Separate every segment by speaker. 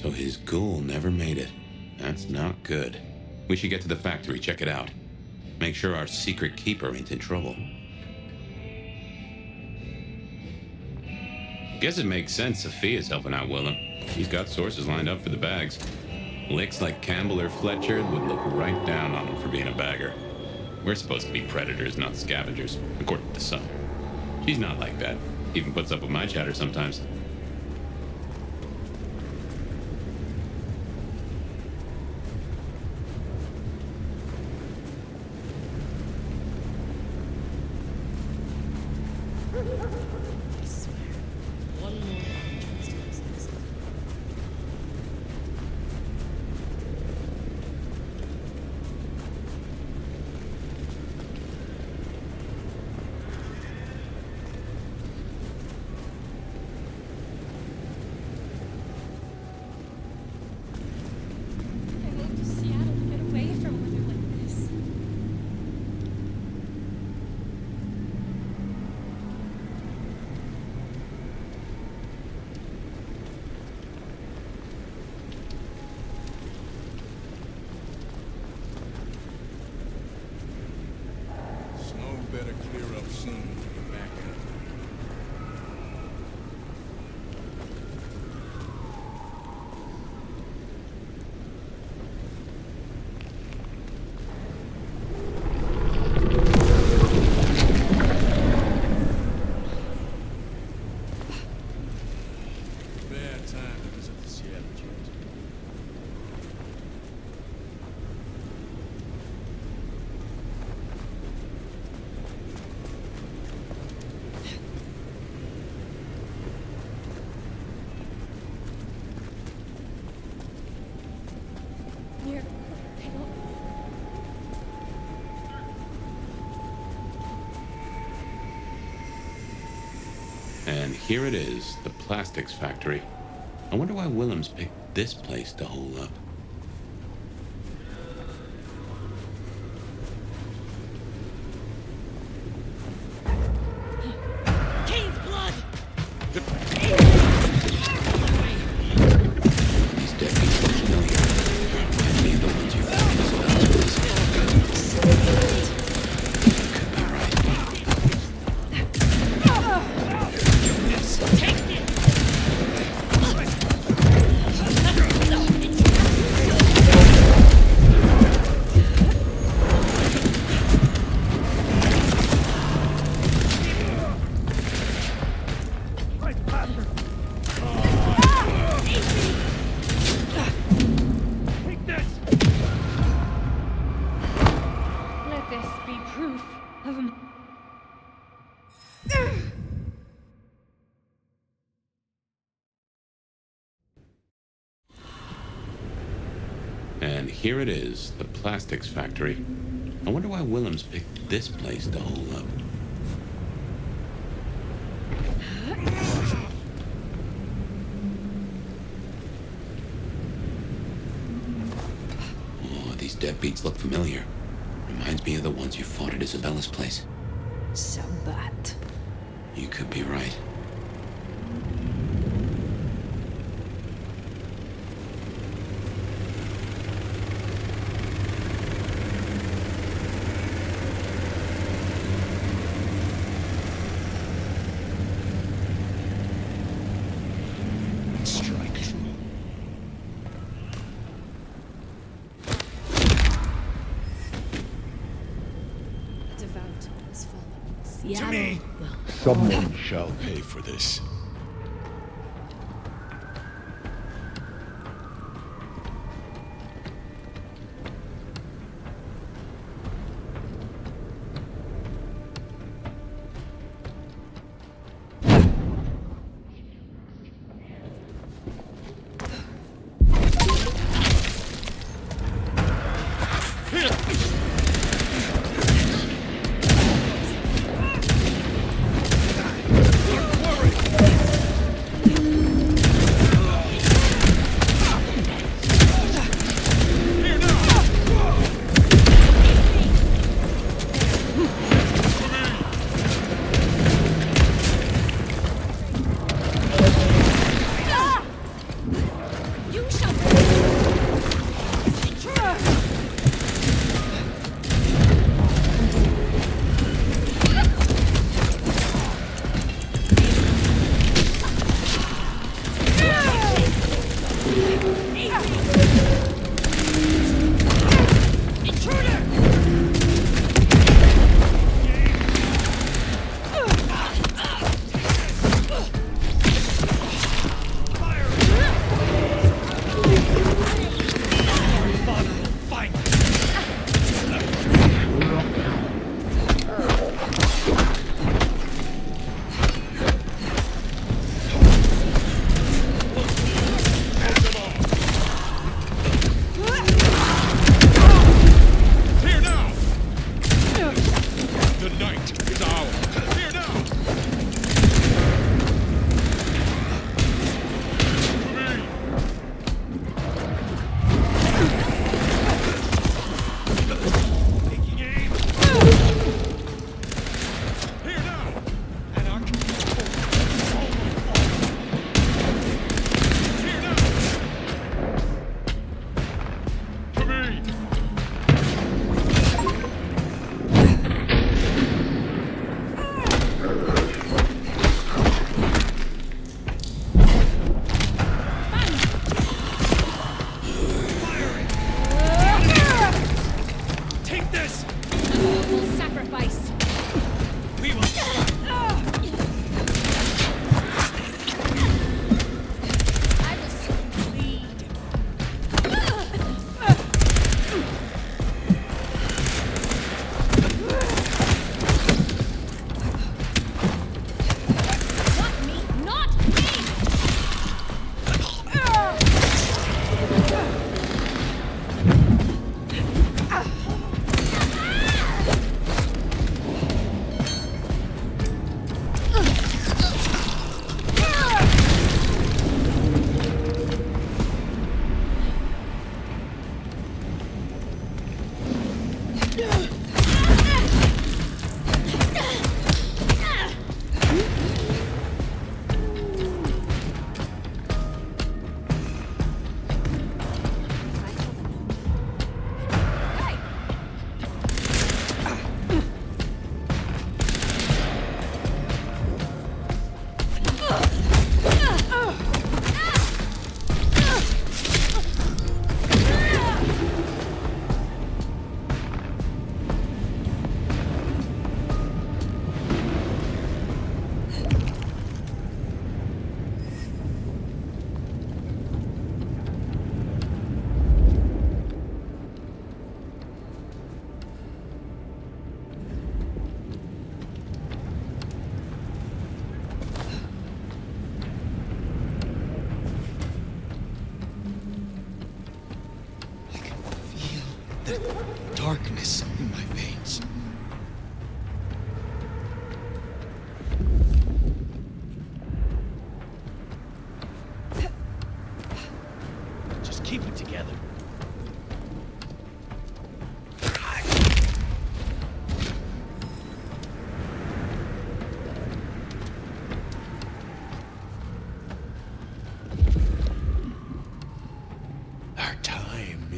Speaker 1: So his ghoul never made it. That's not good. We should get to the factory, check it out. Make sure our secret keeper ain't in trouble. Guess it makes sense Sophia's helping out Willem. He's got sources lined up for the bags. Licks like Campbell or Fletcher would look right down on him for being a bagger. We're supposed to be predators, not scavengers, according to Sun. She's not like that. Even puts up with my chatter sometimes.
Speaker 2: I swear, one more entrance to this exit.
Speaker 3: I moved to Seattle to get away from weather like this.
Speaker 4: Snow better clear up soon to get back up. Bad time to visit the Seattle jet.
Speaker 3: Here, I don't...
Speaker 1: And here it is, the plastics factory. I wonder why Willems picked this place to hole up.
Speaker 2: Kane's blood!
Speaker 1: These deadbeats look familiar. Remind me of the ones you found us about Could be right.
Speaker 2: Take it!
Speaker 3: Let this be proof of...
Speaker 1: And here it is, the plastics factory. I wonder why Willems picked this place to hole up. Oh, these deadbeats look familiar. Reminds me of the ones you fought at Isabella's place.
Speaker 2: Sabbat.
Speaker 1: You could be right.
Speaker 4: Strike true.
Speaker 2: A devout has fallen.
Speaker 4: To
Speaker 2: Seattle
Speaker 4: me,
Speaker 2: will
Speaker 4: someone shall pay for this. Worry.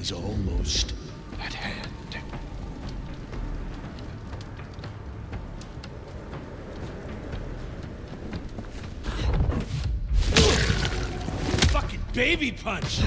Speaker 5: is almost at hand.
Speaker 6: Fucking baby punch!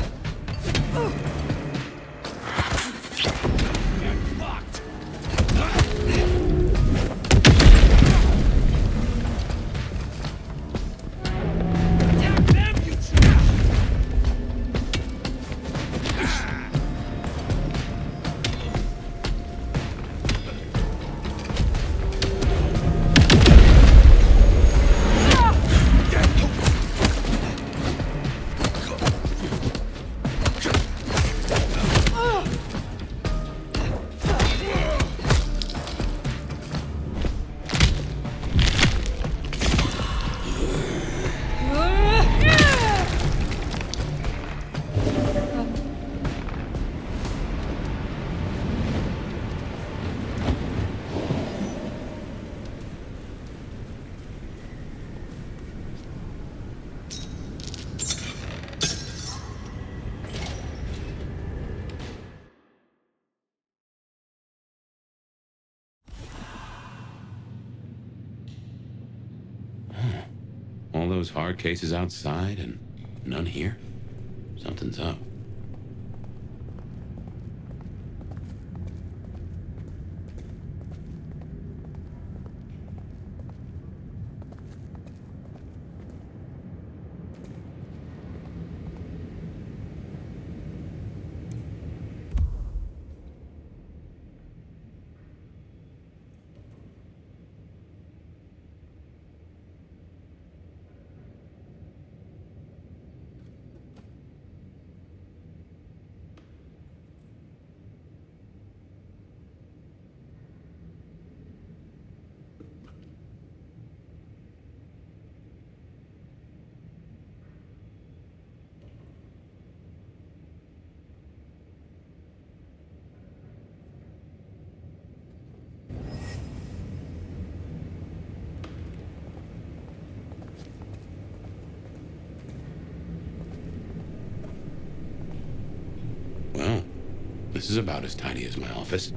Speaker 1: All those hard cases outside and none here? Something's up. Well, this is about as tidy as my office.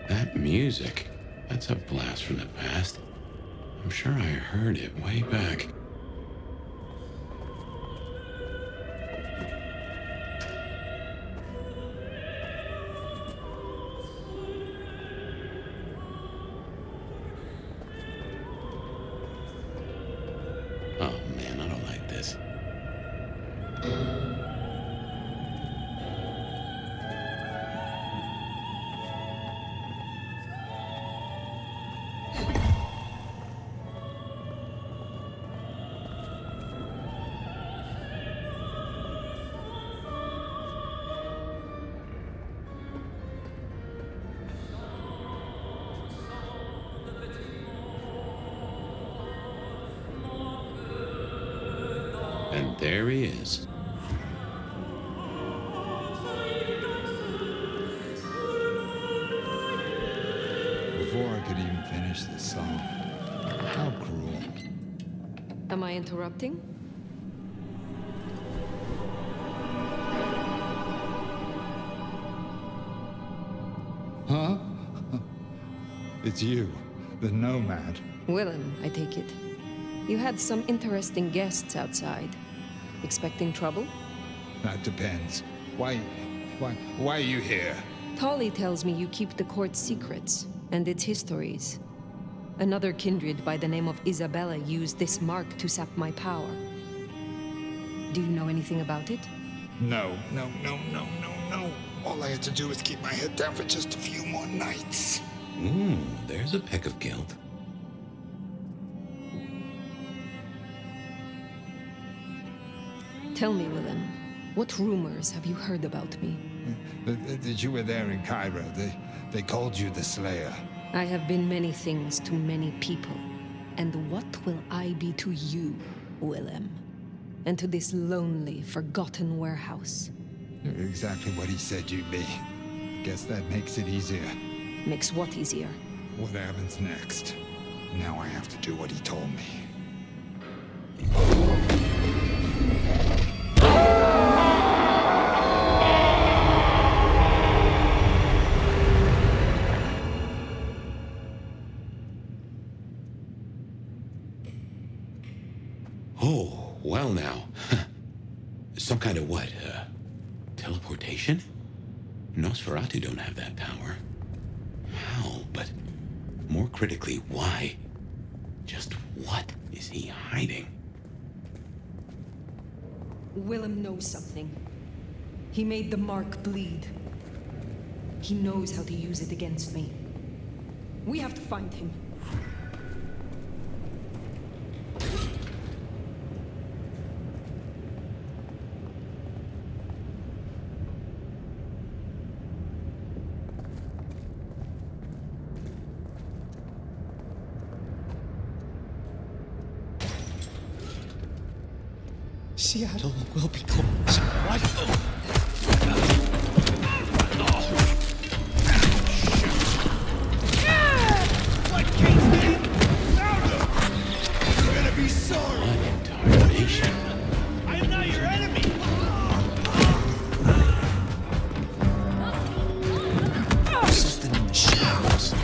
Speaker 1: That music, that's a blast from the past. I'm sure I heard it way back. Oh man, I don't like this. And there he is.
Speaker 5: Before I could even finish the song, how cruel.
Speaker 2: Am I interrupting?
Speaker 5: It's you, the nomad.
Speaker 6: Willem, I take it. You had some interesting guests outside. Expecting trouble?
Speaker 5: That depends. Why are you here?
Speaker 6: Tolly tells me you keep the court's secrets and its histories. Another kindred by the name of Isabella used this mark to sap my power. Do you know anything about it?
Speaker 5: No. All I had to do was keep my head down for just a few more nights.
Speaker 1: There's a peck of guilt.
Speaker 6: Tell me, Willem, what rumors have you heard about me?
Speaker 5: That you were there in Cairo. They called you the Slayer.
Speaker 6: I have been many things to many people. And what will I be to you, Willem? And to this lonely, forgotten warehouse?
Speaker 5: You're exactly what he said you'd be. Guess that makes it easier.
Speaker 6: Makes what easier?
Speaker 5: What happens next? Now I have to do what he told me.
Speaker 1: Oh, well now. Some kind of what? Teleportation? Nosferatu don't have that power. How? But more critically, why? Just what is he hiding?
Speaker 6: Willem knows something. He made the mark bleed. He knows how to use it against me. We have to find him.
Speaker 7: Seattle will become white. What Kingston? You're gonna be sorry.
Speaker 1: What in tarnation?
Speaker 7: I am not your enemy. Something in the shadows.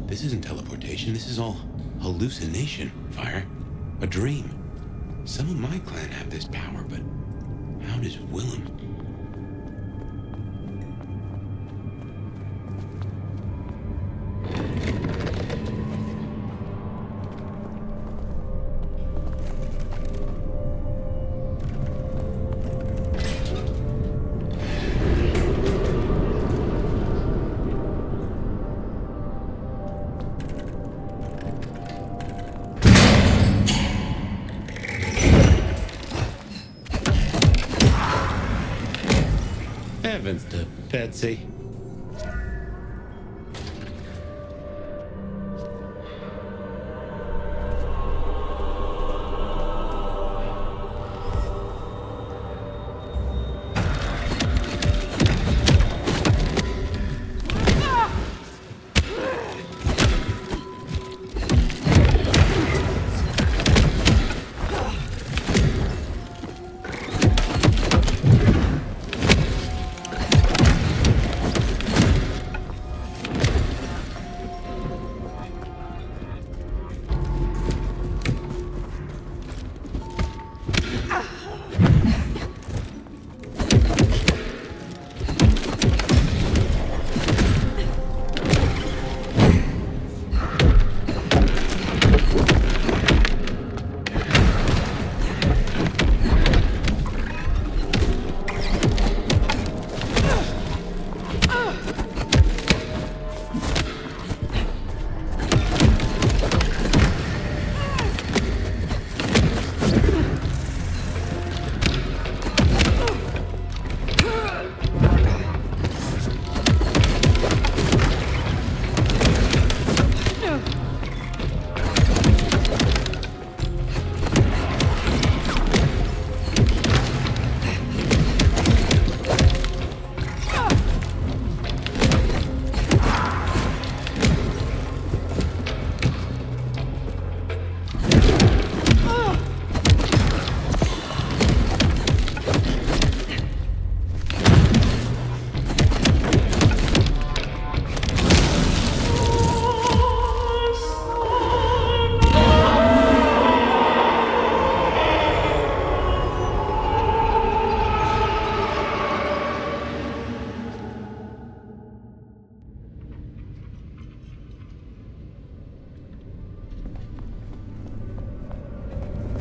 Speaker 1: This isn't teleportation. This is all hallucination, Fire. A dream. Some of my clan have this power, but how does Willem? Betsy.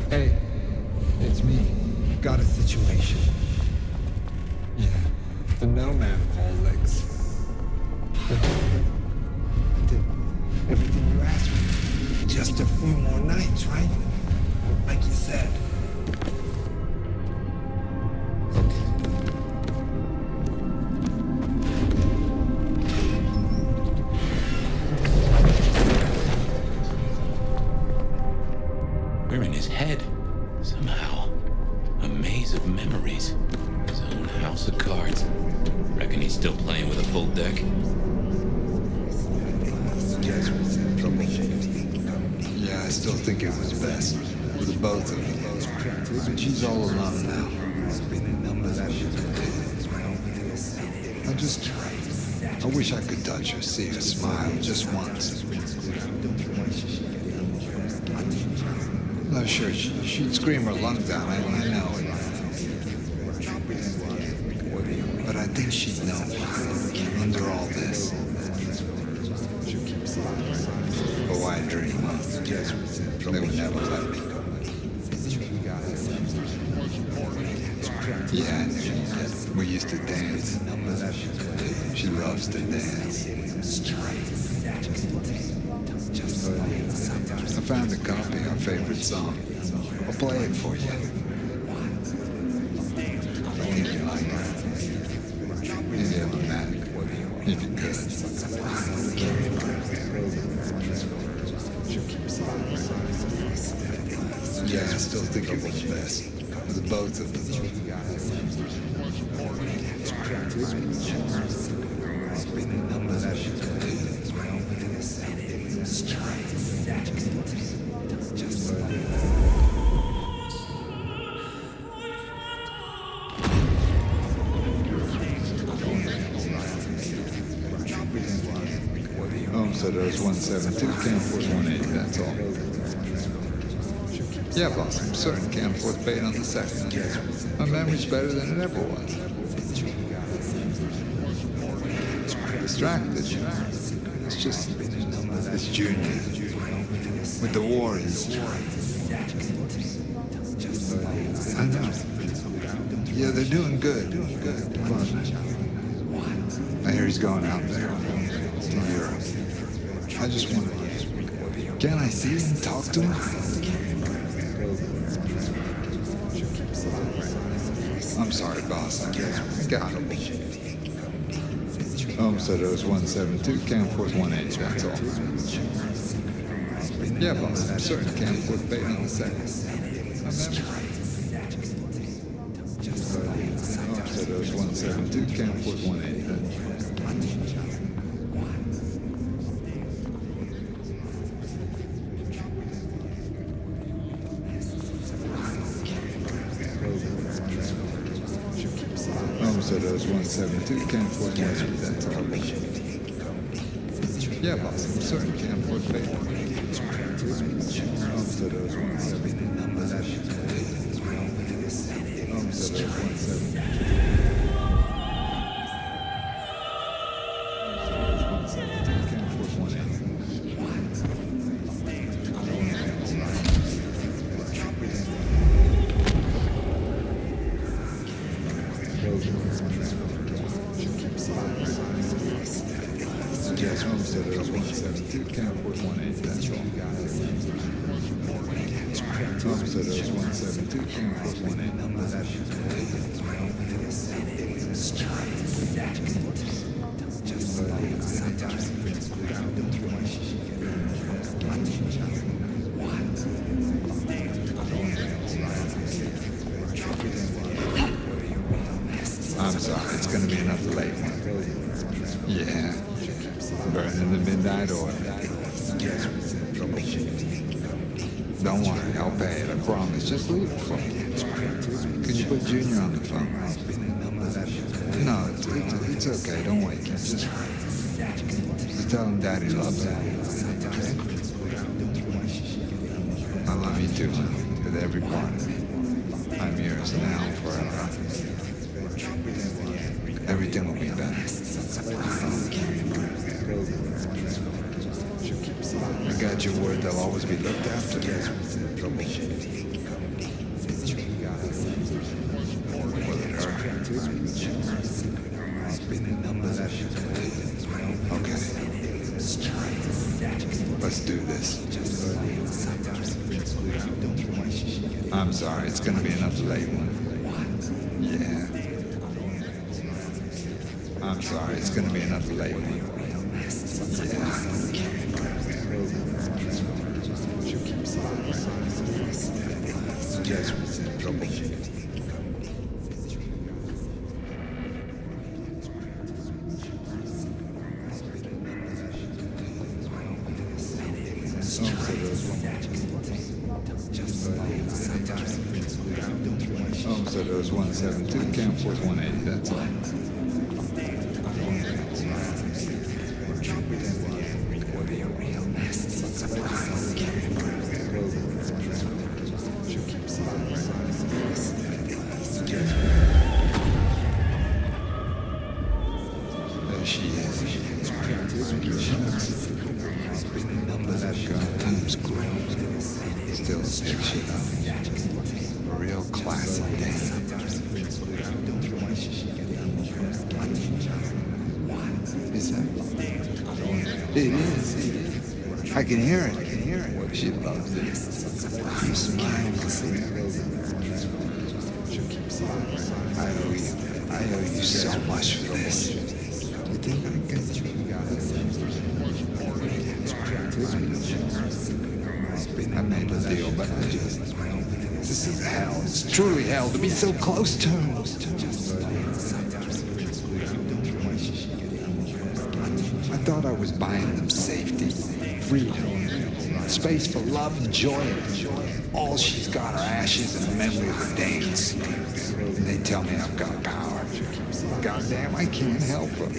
Speaker 5: Hey, it's me. Got a situation. Yeah, the nomad of all licks. Did everything you asked for. Just a few more nights, right? Like you said.
Speaker 1: We're in his head. Somehow. A maze of memories. His own house of cards. Reckon he's still playing with a full deck?
Speaker 5: Yeah, I still think it was best for the both of them. But she's all alone now. I wish I could touch her, see her smile just once. No, sure, she'd scream her lungs out, I know it. But I think she'd know, under all this. Oh, I dream. They would never let me. Yeah, I knew. We used to dance. She loves to dance. I found a copy of our favorite song. I'll play it for you. I think you like it. Maybe have a Mac, if you could. Yeah, I still think it was best for the both of them. Home said it was 172, can't afford 180, that's all. Yeah, boss, I'm certain can't afford to pay it on the second. My memory's better than it ever was. Distracted, you know. It's just, it's Junior. With the war, I know. Yeah, they're doing good. But I hear he's going out there to Europe. I just want to. Can I see him, talk to him? I'm sorry, boss. I got him. Homesteaders 172, Camforth 180, that's all. Yeah, boss, I'm certain Camforth Bay on the second. Homesteaders 172, Camforth 180. Homesteaders 172, Camforth 180, that's all. Yeah, boss, I'm certain Camforth Bay. Homesteaders 172. Homesteaders 172. Camforth 180. Yes, Homesteaders 172, Camforth 180, that's all. Homesteaders 172, Camforth 180. I'm sorry, it's gonna be another late one. Yeah. Burning the midnight oil. Don't worry, I'll pay it, I promise. Just leave it for me. Can you put Junior on the phone? No, it's okay, don't wake him. Just tell him Daddy loves him. I love you too, honey, with every part of me. I'm yours now and forever. Everything will be better. I got your word, they'll always be looked after. Will it hurt? Okay. Let's do this. I'm sorry, it's gonna be another late one. Yeah. I'm sorry, it's gonna be another late one. Yeah. Jasmine's in trouble. Homesteaders 172, Camforth 180, that's all. There she is. Times grown. Still picks she up. A real classic dame. Is that? It is. I can hear it. She loves it. You smile. I owe you so much for this. You think I can? I made a deal, but this is hell. It's truly hell to be so close to him. I thought I was buying them safety, freedom, space for love and joy. All she's got are ashes and the memory of the days. And they tell me I've got power. Goddamn, I can't help her.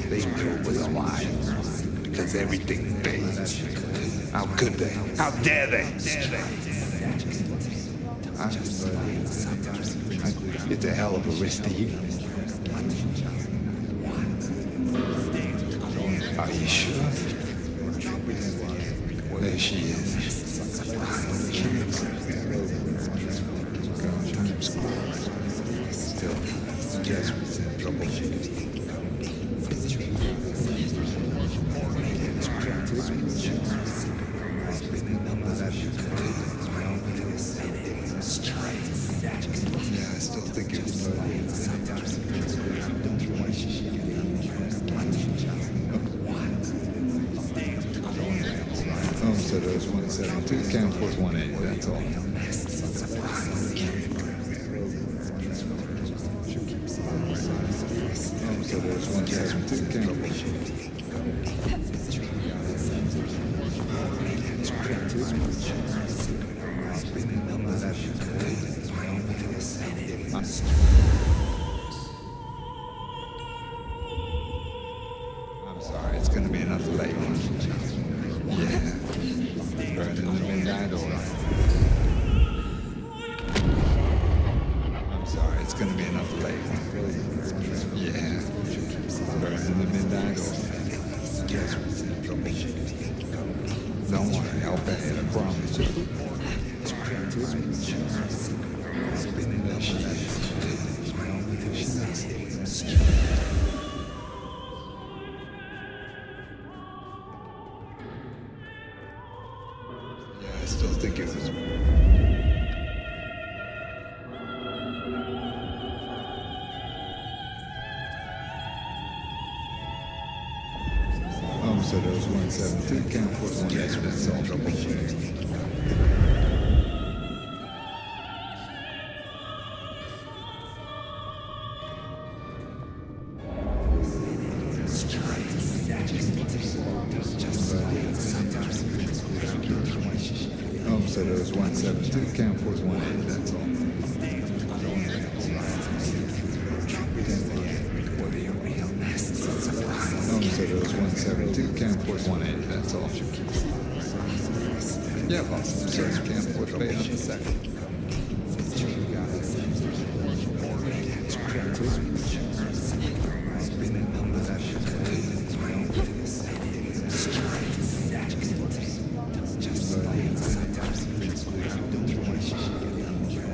Speaker 5: They knew it was a lie because everything fades. How could they? How dare they? It's a hell of a risk to you. Are you sure? There she is. Still, Jasmine's in trouble. Yeah. 172, Camp Force 180, that's all. So there's 172, Camp Force 180. I'm sorry, it's gonna be another late one. Yeah. Burning the midnight oil. I'm sorry, it's gonna be another late one. Yeah. Burning the midnight oil. Don't worry, I'll pay it, I promise you. Yeah, I still think it was. So there was 172, Camp Force 180, that's all. So there was 172, Camp Force 180, that's all. So there was 172, Camp Force 180, that's all. Yeah, boss. So Camp Force, wait up a second.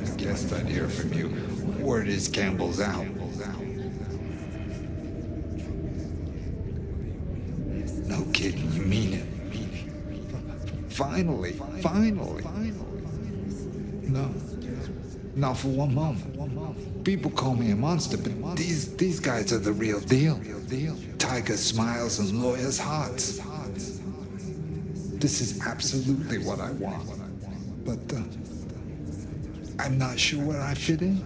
Speaker 5: I guessed I'd hear from you. Word is Campbell's out. No kidding, you mean it. Finally. No. Not for one moment. People call me a monster, but these guys are the real deal. Tiger smiles and lawyers' hearts. This is absolutely what I want. But I'm not sure where I fit in.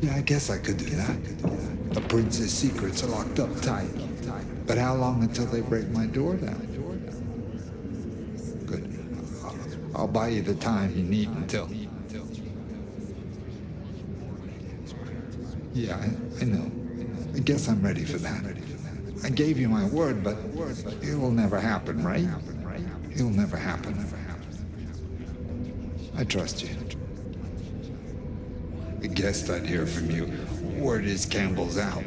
Speaker 5: Yeah, I guess I could do that. A prince's secrets are locked up tight. But how long until they break my door down? Good. I'll buy you the time you need until. Yeah, I know. I guess I'm ready for that. I gave you my word, but it will never happen, right? It will never happen. I trust you. I guessed I'd hear from you. Word is Campbell's out.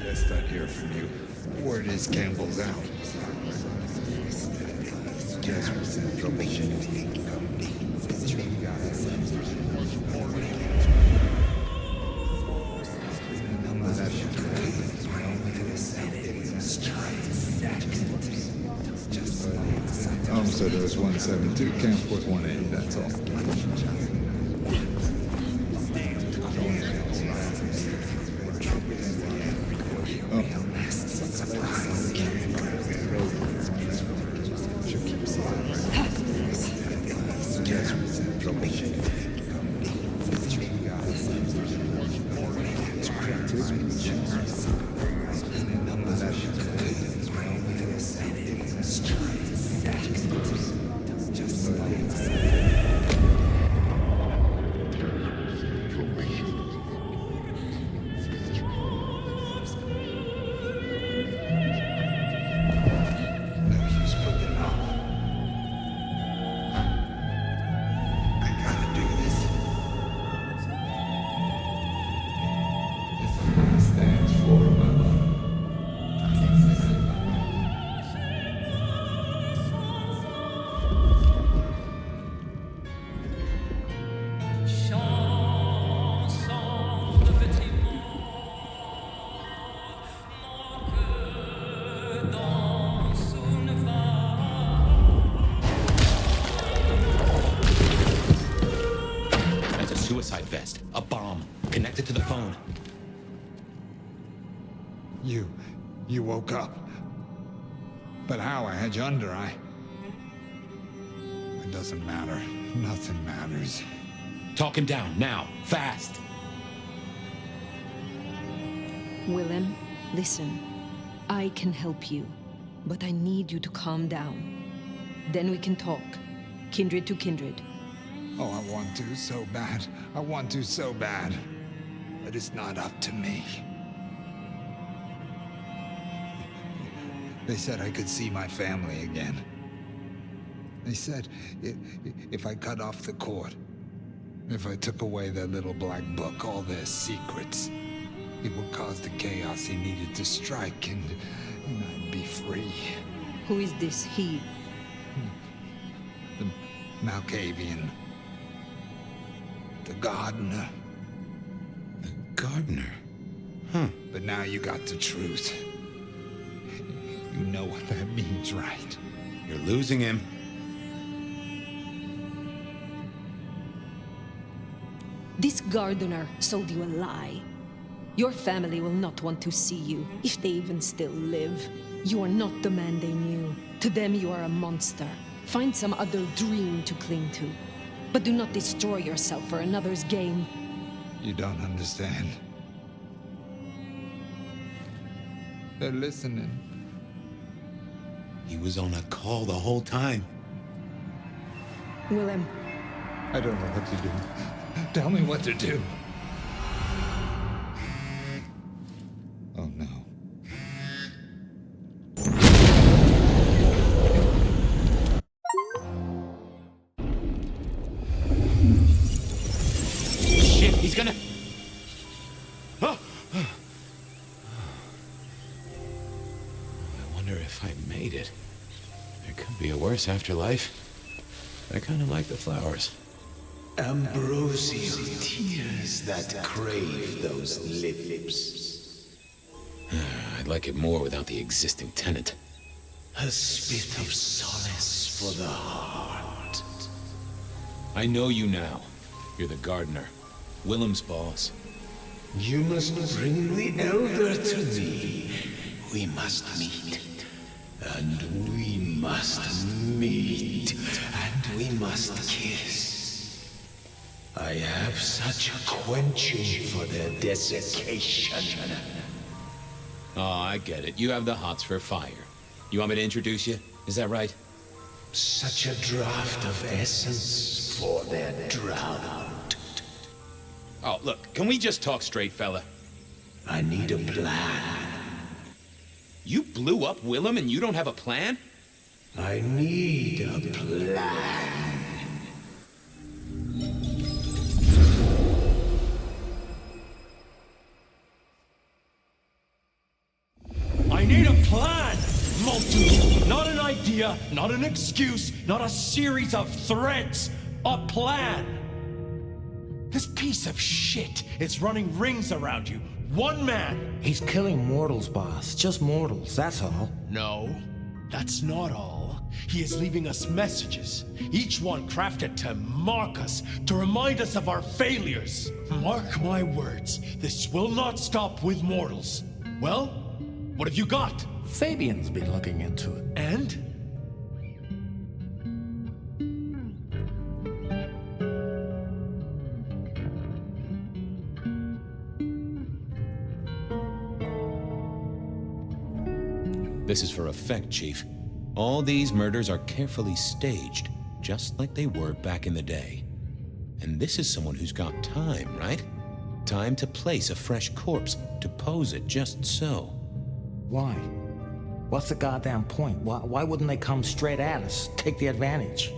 Speaker 5: Guessed I'd hear from you. Word is Campbell's out. Guess we're in trouble. So there was 172, Camp Force 180, that's all. you woke up. But how? I had you under. It doesn't matter. Nothing matters.
Speaker 8: Talk him down, now, fast!
Speaker 6: Willem, listen. I can help you, but I need you to calm down. Then we can talk, kindred to kindred.
Speaker 5: Oh, I want to so bad. I want to so bad. But it's not up to me. They said I could see my family again. They said if I cut off the cord, if I took away their little black book, all their secrets, it would cause the chaos he needed to strike, and I'd be free.
Speaker 6: Who is this he?
Speaker 5: The Malkavian. The gardener.
Speaker 1: The gardener? Huh.
Speaker 5: But now you got the truth. You know what that means, right?
Speaker 1: You're losing him.
Speaker 6: This gardener sold you a lie. Your family will not want to see you, if they even still live. You are not the man they knew. To them, you are a monster. Find some other dream to cling to. But do not destroy yourself for another's game.
Speaker 5: You don't understand. They're listening.
Speaker 1: He was on a call the whole time.
Speaker 6: Willem,
Speaker 5: I don't know what to do. Tell me what to do. Oh no.
Speaker 8: Shit, he's gonna... Oh.
Speaker 1: I wonder if I made it. There could be a worse afterlife. I kind of like the flowers.
Speaker 9: Ambrosial tears that crave those lips.
Speaker 1: I'd like it more without the existing tenant.
Speaker 9: A spit of solace for the heart.
Speaker 8: I know you now. You're the gardener. Willem's boss.
Speaker 9: You must bring the elder to me. We must meet. And we must meet. And we must kiss. I have such a quenching for their desiccation.
Speaker 8: Oh, I get it. You have the hots for fire. You want me to introduce you? Is that right?
Speaker 9: Such a draught of essence for their drought.
Speaker 8: Oh, look, can we just talk straight, fella?
Speaker 9: I need a plan.
Speaker 8: You blew up Willem and you don't have a plan?
Speaker 9: I need a plan.
Speaker 7: I need a plan, Multu. Not an idea, not an excuse, not a series of threats. A plan. This piece of shit is running rings around you. One man.
Speaker 10: He's killing mortals, boss. Just mortals, that's all.
Speaker 7: No, that's not all. He is leaving us messages, each one crafted to mark us, to remind us of our failures. Mark my words, this will not stop with mortals. Well, what have you got?
Speaker 10: Fabian's been looking into it.
Speaker 7: And?
Speaker 8: This is for effect, Chief. All these murders are carefully staged, just like they were back in the day. And this is someone who's got time, right? Time to place a fresh corpse, to pose it just so.
Speaker 10: Why? What's the goddamn point? Why wouldn't they come straight at us? Take the advantage.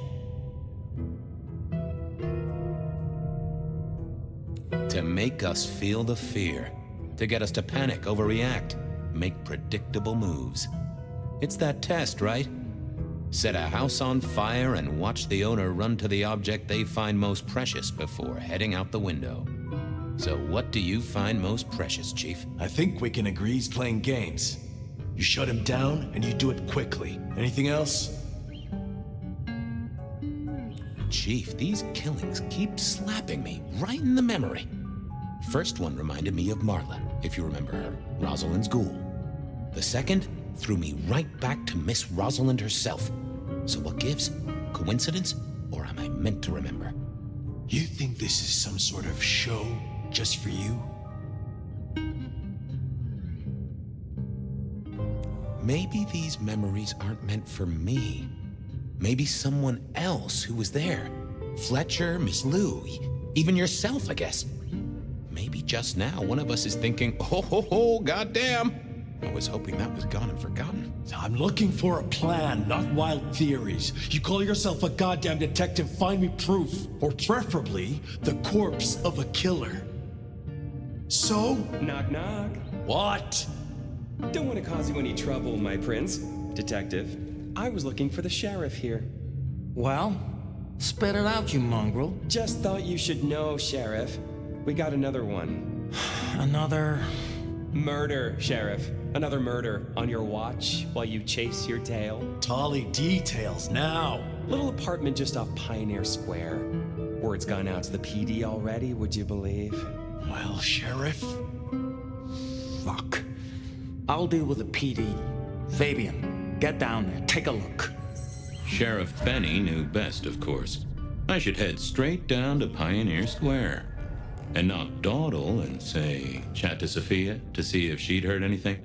Speaker 8: To make us feel the fear. To get us to panic, overreact, make predictable moves. It's that test, right? Set a house on fire and watch the owner run to the object they find most precious before heading out the window. So what do you find most precious, Chief?
Speaker 7: I think we can agree he's playing games. You shut him down, and you do it quickly. Anything else?
Speaker 8: Chief, these killings keep slapping me right in the memory. First one reminded me of Marla, if you remember her, Rosalind's ghoul. The second threw me right back to Miss Rosalind herself. So what gives? Coincidence? Or am I meant to remember?
Speaker 7: You think this is some sort of show just for you?
Speaker 8: Maybe these memories aren't meant for me. Maybe someone else who was there. Fletcher, Miss Lou, even yourself, I guess. Maybe just now one of us is thinking, oh, goddamn. I was hoping that was gone and forgotten.
Speaker 7: I'm looking for a plan, not wild theories. You call yourself a goddamn detective, find me proof. Or preferably, the corpse of a killer. So?
Speaker 11: Knock, knock.
Speaker 7: What?
Speaker 11: Don't want to cause you any trouble, my prince. Detective, I was looking for the sheriff here.
Speaker 10: Well, spit it out, you mongrel.
Speaker 11: Just thought you should know, Sheriff. We got another one.
Speaker 10: Another...
Speaker 11: Murder, Sheriff. Another murder on your watch while you chase your tail.
Speaker 7: Tolly details now.
Speaker 11: Little apartment just off Pioneer Square. Word's gone out to the PD already, would you believe?
Speaker 7: Well, Sheriff...
Speaker 10: Fuck. I'll deal with the PD. Fabian, get down there, take a look.
Speaker 1: Sheriff Benny knew best, of course. I should head straight down to Pioneer Square and not dawdle and say, chat to Sophia to see if she'd heard anything.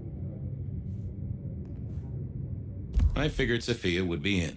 Speaker 1: I figured Sophia would be in.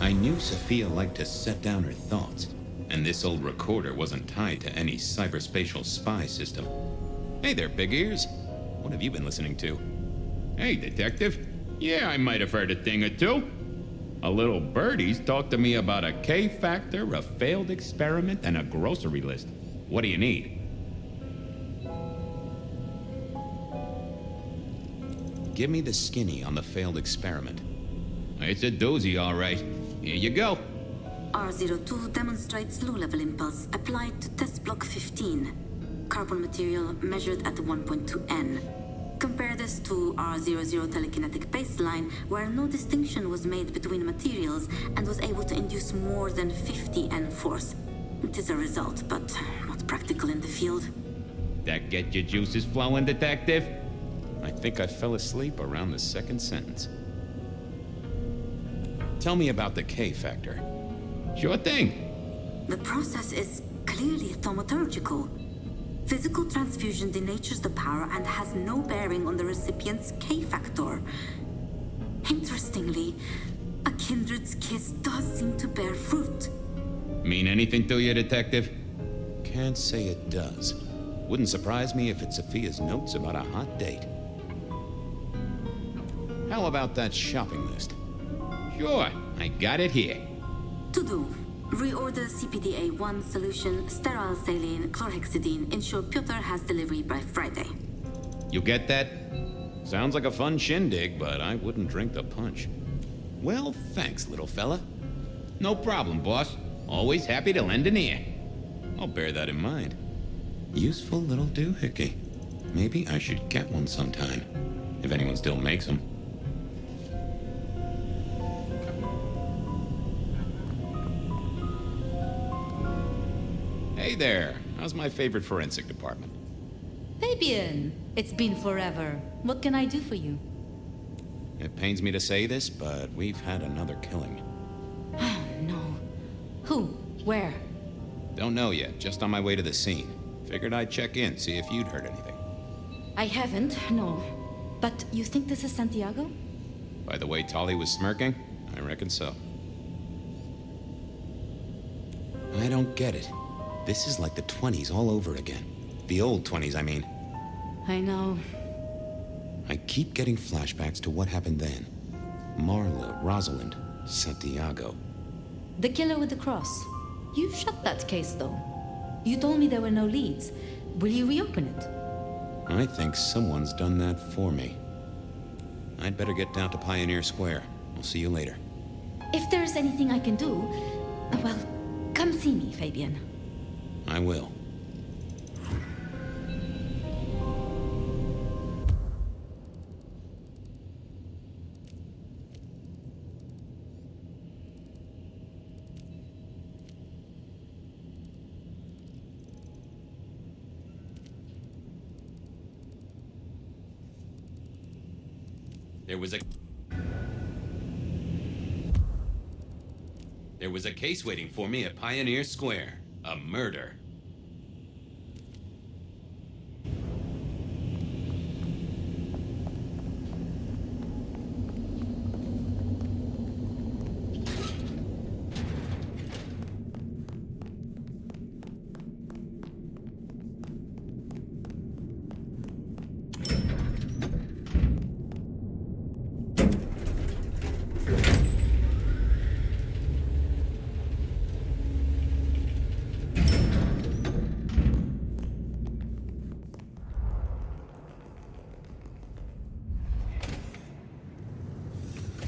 Speaker 1: I knew Sophia liked to set down her thoughts, and this old recorder wasn't tied to any cyberspatial spy system. Hey there, big ears. What have you been listening to? Hey, detective. Yeah, I might have heard a thing or two. A little birdie's talked to me about a K-factor, a failed experiment, and a grocery list. What do you need? Give me the skinny on the failed experiment. It's a doozy, all right. Here you go.
Speaker 12: R02 demonstrates low-level impulse applied to test block 15. Carbon material measured at 1.2 N. Compare this to R00 telekinetic baseline, where no distinction was made between materials and was able to induce more than 50 N force. It is a result, but not practical in the field.
Speaker 1: That get your juices flowing, detective? I think I fell asleep around the second sentence. Tell me about the K-factor. Sure thing.
Speaker 12: The process is clearly thaumaturgical. Physical transfusion denatures the power and has no bearing on the recipient's K-factor. Interestingly, a kindred's kiss does seem to bear fruit.
Speaker 1: Mean anything to you, detective?
Speaker 8: Can't say it does. Wouldn't surprise me if it's Sophia's notes about a hot date. How about that shopping list?
Speaker 1: Sure, I got it here.
Speaker 12: To do. Reorder CPDA-1 solution, sterile saline, chlorhexidine. Ensure Piotr has delivery by Friday.
Speaker 1: You get that? Sounds like a fun shindig, but I wouldn't drink the punch. Well, thanks, little fella. No problem, boss. Always happy to lend an ear. I'll bear that in mind. Useful little doohickey. Maybe I should get one sometime, if anyone still makes them. Hey there, how's my favorite forensic department?
Speaker 2: Fabian, it's been forever. What can I do for you?
Speaker 1: It pains me to say this, but we've had another killing.
Speaker 2: Oh, no. Who? Where?
Speaker 1: Don't know yet, just on my way to the scene. Figured I'd check in, see if you'd heard anything.
Speaker 2: I haven't, no. But you think this is Santiago?
Speaker 1: By the way Tolly was smirking, I reckon so. I don't get it.
Speaker 8: This is like the 20s all over again. The old 20s, I mean.
Speaker 2: I know.
Speaker 8: I keep getting flashbacks to what happened then. Marla, Rosalind, Santiago.
Speaker 2: The killer with the cross. You shut that case, though. You told me there were no leads. Will you reopen it?
Speaker 8: I think someone's done that for me. I'd better get down to Pioneer Square. I'll see you later.
Speaker 2: If there's anything I can do, well, come see me, Fabian.
Speaker 8: I will.
Speaker 1: There was a case waiting for me at Pioneer Square. A murder.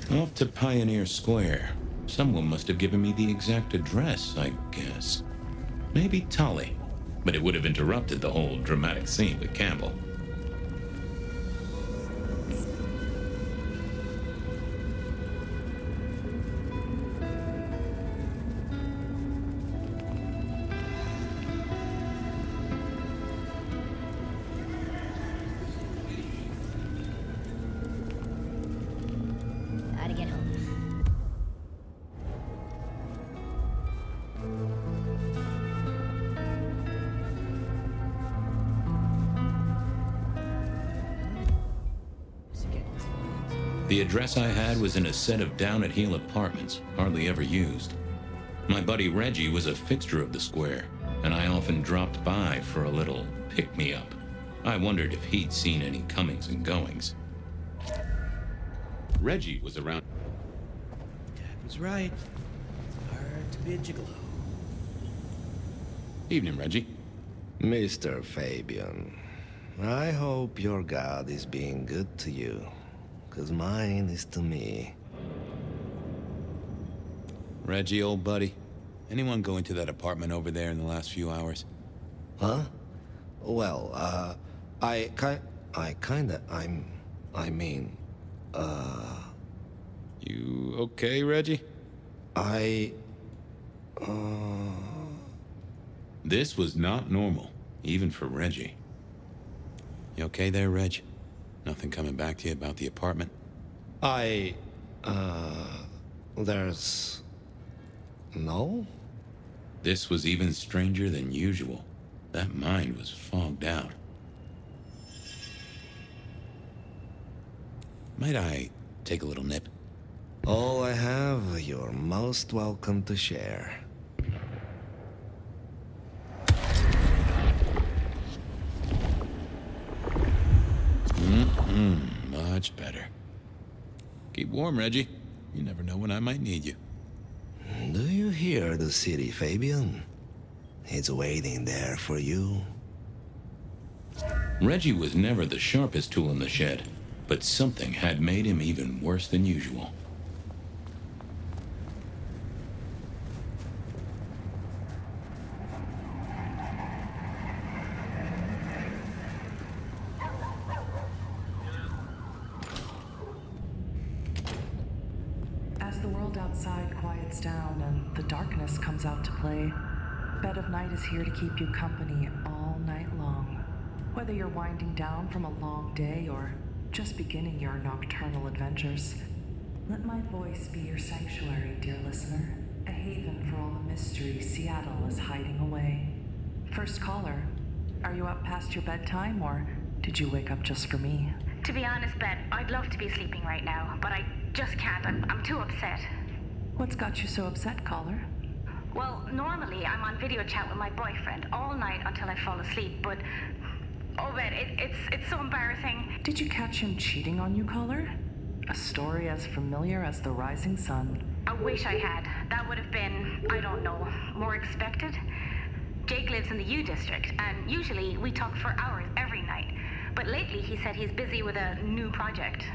Speaker 8: Off to Pioneer Square. Someone must have given me the exact address, I guess. Maybe Tully.
Speaker 1: But it would have interrupted the whole dramatic scene with Campbell.
Speaker 3: Gotta get home.
Speaker 8: The address I had was in a set of down-at-heel apartments, hardly ever used. My buddy Reggie was a fixture of the square, and I often dropped by for a little pick-me-up. I wondered if he'd seen any comings and goings.
Speaker 1: Reggie was around.
Speaker 13: Dad was right. Hard to be a gigolo.
Speaker 8: Evening, Reggie.
Speaker 14: Mr. Fabian, I hope your God is being good to you, 'cause mine is to me.
Speaker 8: Reggie, old buddy, anyone go into that apartment over there in the last few hours?
Speaker 14: Huh? Well, I mean,
Speaker 8: You okay, Reggie? This was not normal, even for Reggie. You okay there, Reg? Nothing coming back to you about the apartment?
Speaker 14: There's... No?
Speaker 8: This was even stranger than usual. That mind was fogged out. Might I take a little nip?
Speaker 14: All I have, you're most welcome to share.
Speaker 8: Much better. Keep warm, Reggie. You never know when I might need you.
Speaker 14: Do you hear the city, Fabian? It's waiting there for you.
Speaker 8: Reggie was never the sharpest tool in the shed, but something had made him even worse than usual.
Speaker 15: As the world outside quiets down and the darkness comes out to play, Bed of Night is here to keep you company all night long. Whether you're winding down from a long day or just beginning your nocturnal adventures, let my voice be your sanctuary, dear listener, a haven for all the mystery Seattle is hiding away. First caller, are you up past your bedtime or did you wake up just for me?
Speaker 16: To be honest, Ben, I'd love to be sleeping right now, but I just can't. I'm too upset.
Speaker 15: What's got you so upset, caller?
Speaker 16: Well, normally I'm on video chat with my boyfriend all night until I fall asleep, but... Oh, Ben, it's so embarrassing.
Speaker 15: Did you catch him cheating on you, Caller? A story as familiar as the rising sun.
Speaker 16: I wish I had. That would have been, I don't know, more expected. Jake lives in the U District, and usually we talk for hours every night. But lately he said he's busy with a new project.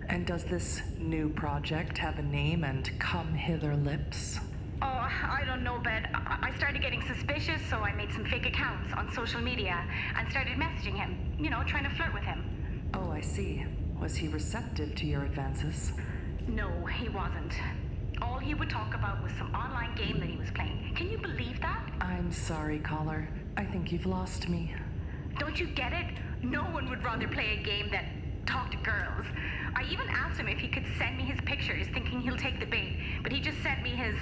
Speaker 15: And does this new project have a name and come hither lips?
Speaker 16: Oh, I don't know, Ben. I started getting suspicious, so I made some fake accounts on social media and started messaging him, you know, trying to flirt with him.
Speaker 15: Oh, I see. Was he receptive to your advances?
Speaker 16: No, he wasn't. All he would talk about was some online game that he was playing. Can you believe that?
Speaker 15: I'm sorry, Caller. I think you've lost me.
Speaker 16: Don't you get it? No one would rather play a game that talked to girls. I even asked him if he could send me his pictures, thinking he'll take the bait, but he just sent me his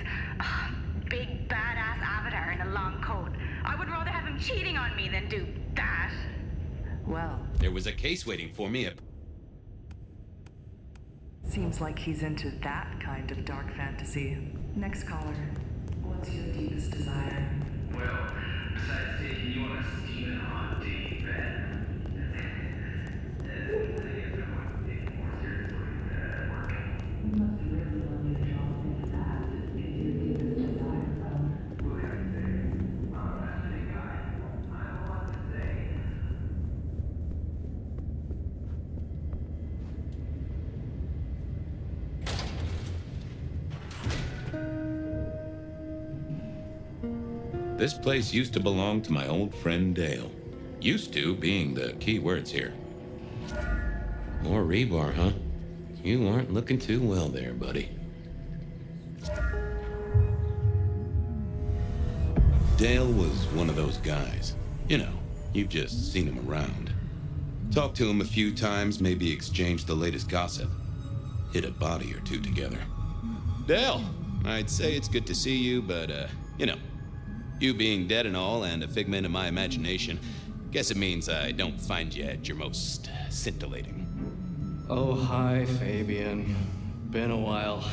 Speaker 16: big badass avatar in a long coat. I would rather have him cheating on me than do that.
Speaker 15: Well,
Speaker 1: there was a case waiting for me at...
Speaker 15: Seems like he's into that kind of dark fantasy. Next caller. What's your deepest desire?
Speaker 17: Well, besides taking you on a steaming hot date, Ben.
Speaker 1: This place used to belong to my old friend Dale. Used to being the key words here. More rebar, huh? You aren't looking too well there, buddy. Dale was one of those guys. You know, you've just seen him around. Talked to him a few times, maybe exchanged the latest gossip. Hit a body or two together. Dale, I'd say it's good to see you, but, you know, you being dead and all, and a figment of my imagination, guess it means I don't find you at your most scintillating.
Speaker 18: Oh, hi, Fabian. Been a while.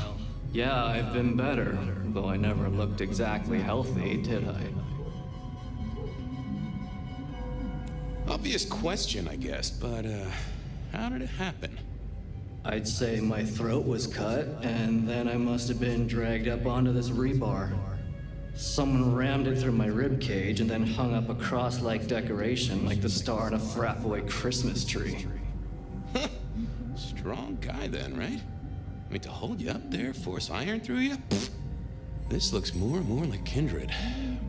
Speaker 18: Yeah, I've been better, though I never looked exactly healthy, did I?
Speaker 1: Obvious question, I guess, but, how did it happen?
Speaker 18: I'd say my throat was cut, and then I must have been dragged up onto this rebar. Someone rammed it through my rib cage and then hung up a cross-like decoration like the star on a frat-boy Christmas tree.
Speaker 1: Huh. Strong guy then, right? I mean, to hold you up there, force iron through you? Pfft. This looks more and more like kindred.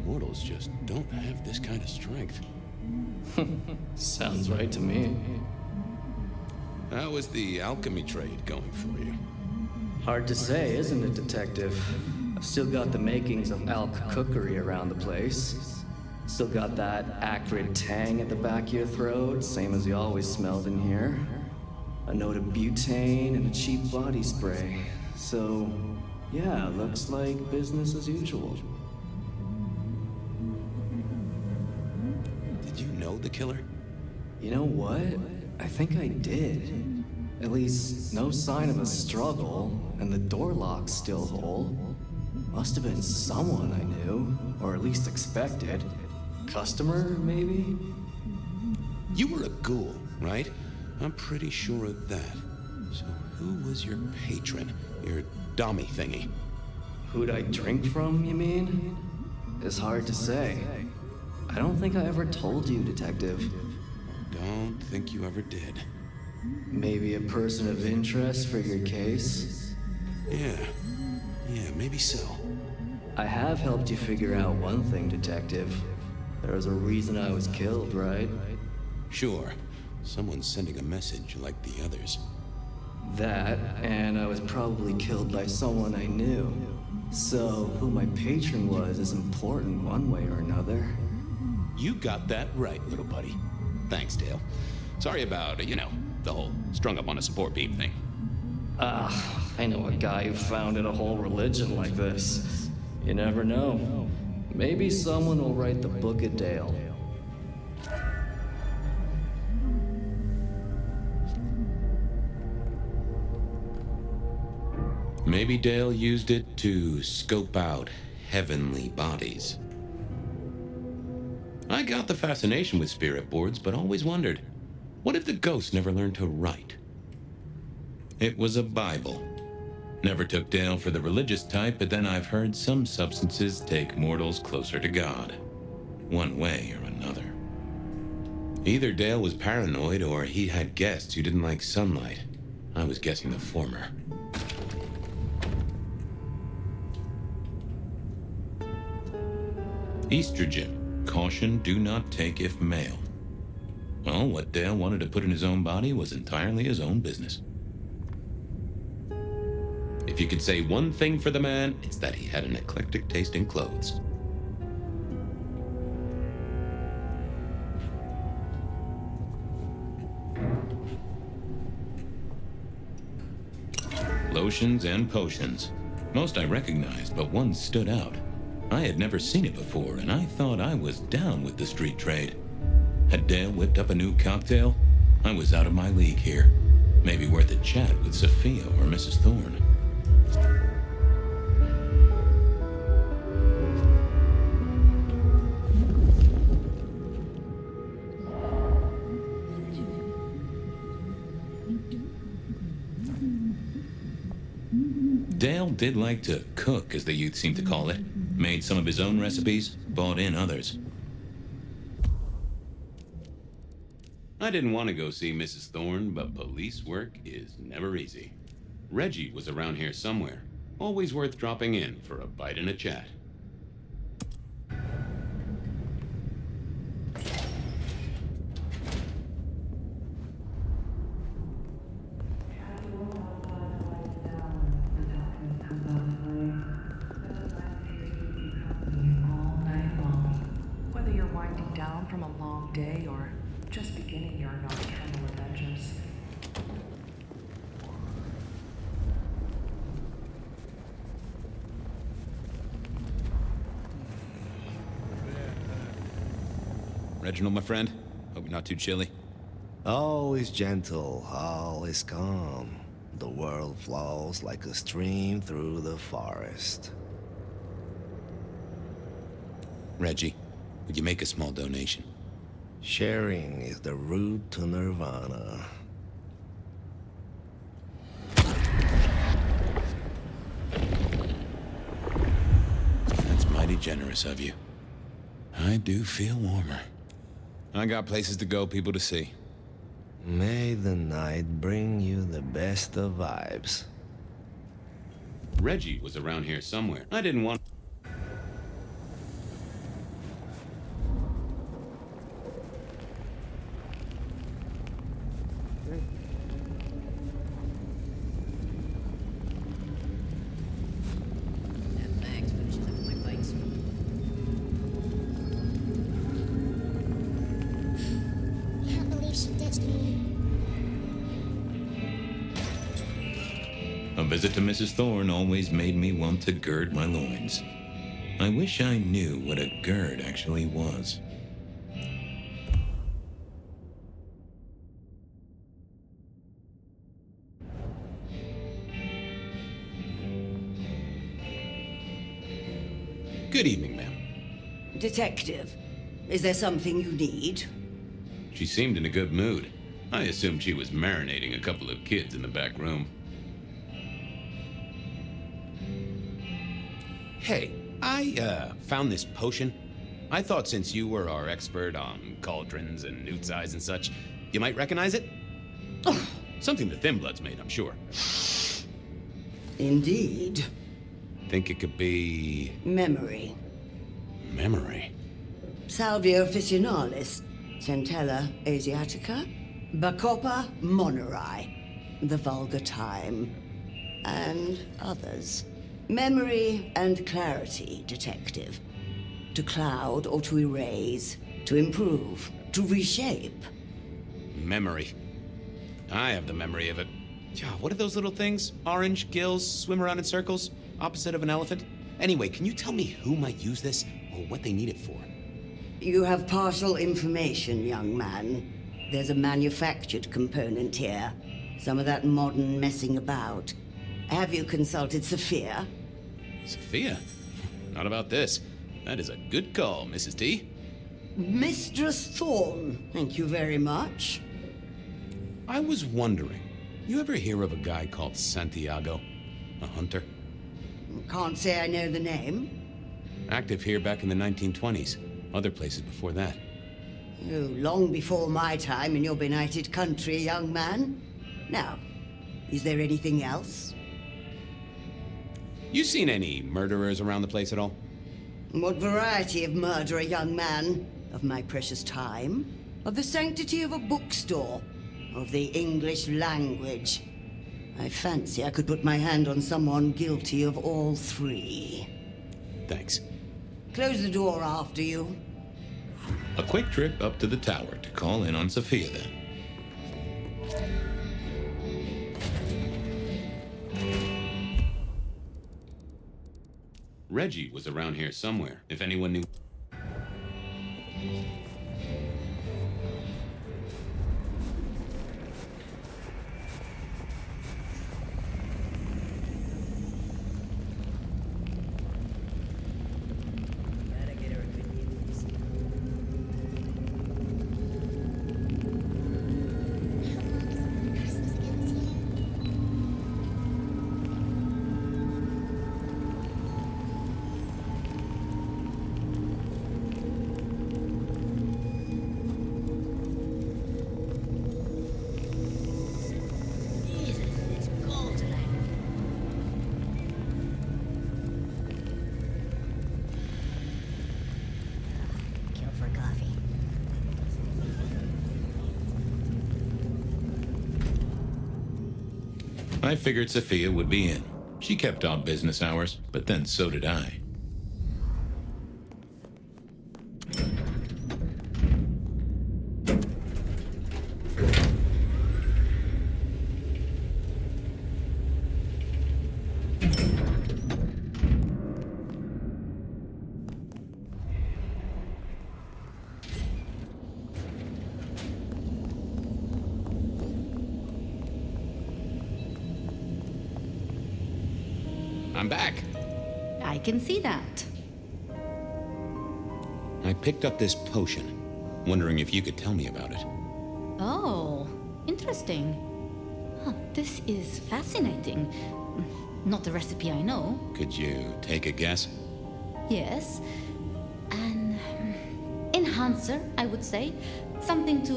Speaker 1: Mortals just don't have this kind of strength.
Speaker 18: Sounds right to me.
Speaker 1: How was the alchemy trade going for you?
Speaker 18: Hard to say, isn't it, Detective? I've still got the makings of alch cookery around the place. Still got that acrid tang at the back of your throat, same as you always smelled in here. A note of butane and a cheap body spray. So, yeah, looks like business as usual.
Speaker 1: Did you know the killer?
Speaker 18: You know what? I think I did. At least, no sign of a struggle, and the door lock's still whole. Must have been someone I knew, or at least expected. Customer, maybe?
Speaker 1: You were a ghoul, right? I'm pretty sure of that. So who was your patron? Your dommy thingy?
Speaker 18: Who'd I drink from, you mean? It's hard to say. I don't think I ever told you, Detective.
Speaker 1: Don't think you ever did.
Speaker 18: Maybe a person of interest for your case?
Speaker 1: Yeah, maybe so.
Speaker 18: I have helped you figure out one thing, Detective. There was a reason I was killed, right?
Speaker 1: Sure. Someone's sending a message like the others.
Speaker 18: That, and I was probably killed by someone I knew. So, who my patron was is important one way or another.
Speaker 1: You got that right, little buddy. Thanks, Dale. Sorry about, the whole strung up on a support beam thing.
Speaker 18: I know a guy who founded a whole religion like this. You never know. Maybe someone will write the Book of Dale.
Speaker 1: Maybe Dale used it to scope out heavenly bodies. I got the fascination with spirit boards, but always wondered, what if the ghosts never learned to write? It was a Bible. Never took Dale for the religious type, but then I've heard some substances take mortals closer to God, one way or another. Either Dale was paranoid or he had guests who didn't like sunlight. I was guessing the former. Estrogen. Caution, do not take if male. Well, what Dale wanted to put in his own body was entirely his own business. If you could say one thing for the man, it's that he had an eclectic taste in clothes. Lotions and potions. Most I recognized, but one stood out. I had never seen it before, and I thought I was down with the street trade. Had Dale whipped up a new cocktail? I was out of my league here. Maybe worth a chat with Sophia or Mrs. Thorne. Dale did like to cook, as the youth seem to call it. Made some of his own recipes, bought in others. I didn't want to go see Mrs. Thorne, but police work is never easy. Reggie was around here somewhere. Always worth dropping in for a bite and a chat.
Speaker 15: Whether you're winding down from a long day or just beginning your nocturnal adventures.
Speaker 1: Reginald, my friend, hope you're not too chilly.
Speaker 14: All is gentle, all is calm. The world flows like a stream through the forest.
Speaker 1: Reggie, would you make a small donation?
Speaker 14: Sharing is the route to nirvana.
Speaker 1: That's mighty generous of you. I do feel warmer. I got places to go, people to see.
Speaker 14: May the night bring you the best of vibes.
Speaker 1: Reggie was around here somewhere. I didn't want...
Speaker 19: Can't believe she ditched me.
Speaker 1: A visit to Mrs. Thorne always made me want to gird my loins. I wish I knew what a gird actually was. Good evening, ma'am.
Speaker 20: Detective, is there something you need?
Speaker 1: She seemed in a good mood. I assumed she was marinating a couple of kids in the back room.
Speaker 8: Hey, I found this potion. I thought since you were our expert on cauldrons and newt eyes and such, you might recognize it? Something the Thin Bloods made, I'm sure.
Speaker 20: Indeed.
Speaker 8: Think it could be...
Speaker 20: Memory.
Speaker 8: Memory?
Speaker 20: Salvia officinalis, Centella asiatica, Bacopa moneri, the vulgar time, and others. Memory and clarity, detective. To cloud or to erase, to improve, to reshape.
Speaker 8: Memory. I have the memory of it. Yeah, what are those little things? Orange gills, swim around in circles, opposite of an elephant? Anyway, can you tell me who might use this, or what they need it for?
Speaker 20: You have partial information, young man. There's a manufactured component here. Some of that modern messing about. Have you consulted Sophia?
Speaker 1: Sophia?
Speaker 8: not about this. That is a good call, Mrs. T.
Speaker 20: Mistress Thorne, thank you very much.
Speaker 8: I was wondering, you ever hear of a guy called Santiago? A hunter?
Speaker 20: Can't say I know the name.
Speaker 8: Active here back in the 1920s. Other places before that.
Speaker 20: Oh, long before my time in your benighted country, young man. Now, is there anything else?
Speaker 8: You seen any murderers around the place at all?
Speaker 20: What variety of murder, young man? Of my precious time? Of the sanctity of a bookstore? Of the English language? I fancy I could put my hand on someone guilty of all three.
Speaker 8: Thanks.
Speaker 20: Close the door after you.
Speaker 1: A quick trip up to the tower to call in on Sophia then. Reggie was around here somewhere, if anyone knew. I figured Sophia would be in. She kept odd business hours, but then so did I. I'm back.
Speaker 2: I can see that.
Speaker 8: I picked up this potion, wondering if you could tell me about it.
Speaker 2: Oh, interesting. Huh, this is fascinating. Not a recipe I know.
Speaker 8: Could you take a guess?
Speaker 2: Yes. An enhancer, I would say. Something to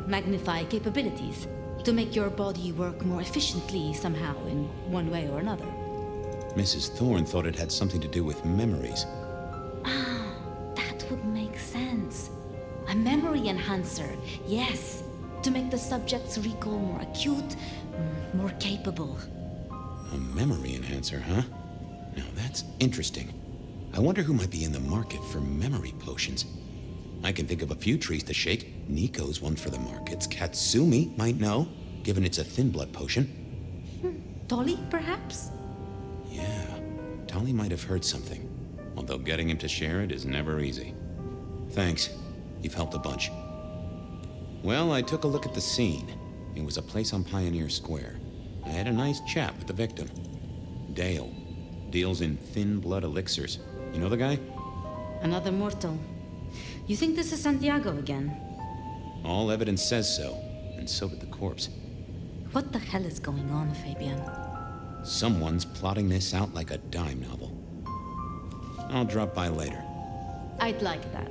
Speaker 2: magnify capabilities. To make your body work more efficiently somehow in one way or another.
Speaker 8: Mrs. Thorne thought it had something to do with memories.
Speaker 2: Ah, that would make sense. A memory enhancer, yes. To make the subject's recall more acute, more capable.
Speaker 8: A memory enhancer, huh? Now that's interesting. I wonder who might be in the market for memory potions. I can think of a few trees to shake. Nico's one for the markets. Katsumi might know, given it's a thin blood potion.
Speaker 2: Dolly, perhaps?
Speaker 8: Yeah, Dolly might have heard something. Although getting him to share it is never easy. Thanks. You've helped a bunch. Well, I took a look at the scene. It was a place on Pioneer Square. I had a nice chat with the victim. Dale. Deals in thin blood elixirs. You know the guy?
Speaker 2: Another mortal. You think this is Santiago again?
Speaker 8: All evidence says so, and so did the corpse.
Speaker 2: What the hell is going on, Fabian?
Speaker 8: Someone's plotting this out like a dime novel. I'll drop by later.
Speaker 2: I'd like that.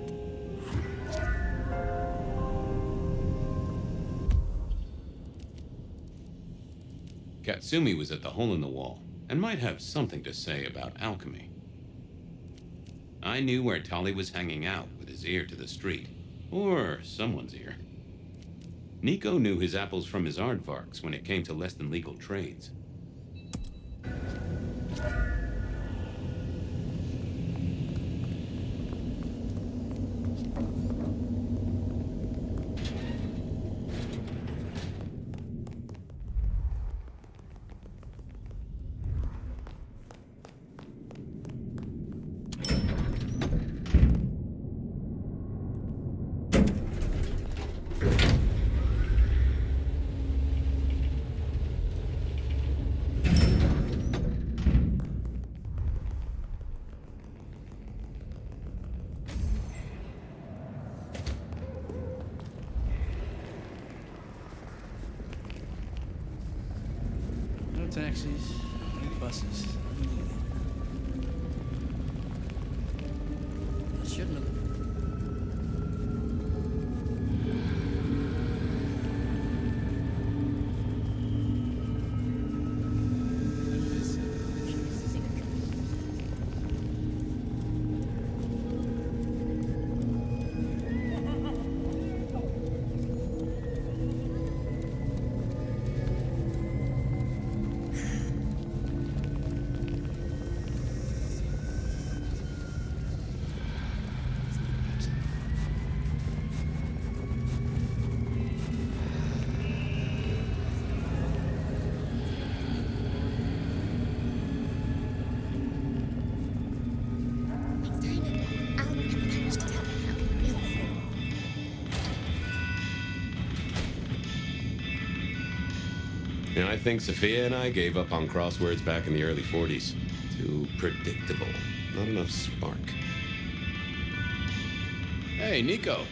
Speaker 1: Katsumi was at the hole in the wall, and might have something to say about alchemy. I knew where Tolly was hanging out with his ear to the street, or someone's ear. Nico knew his apples from his aardvarks when it came to less than legal trades.
Speaker 13: taxis, no buses. I shouldn't have.
Speaker 1: You know, I think Sophia and I gave up on crosswords back in the early 40s. Too predictable. Not enough spark. Hey, Nico.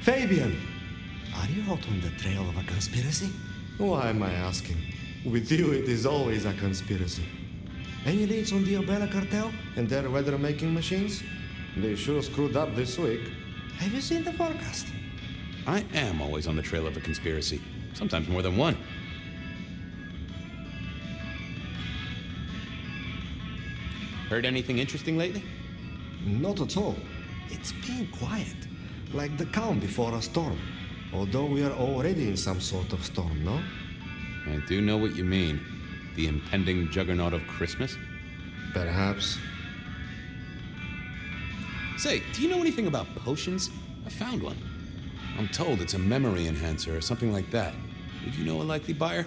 Speaker 14: Fabian! Are you out on the trail of a conspiracy? Why am I asking? With you, it is always a conspiracy. Any leads on the Umbrella Cartel and their weather-making machines? They sure screwed up this week. Have you seen the forecast?
Speaker 1: I am always on the trail of a conspiracy. Sometimes more than one. Heard anything interesting lately?
Speaker 14: Not at all. It's been quiet, like the calm before a storm. Although we are already in some sort of storm, no?
Speaker 1: I do know what you mean. The impending juggernaut of Christmas?
Speaker 14: Perhaps.
Speaker 1: Say, do you know anything about potions? I found one. I'm told it's a memory enhancer or something like that. Would you know a likely buyer?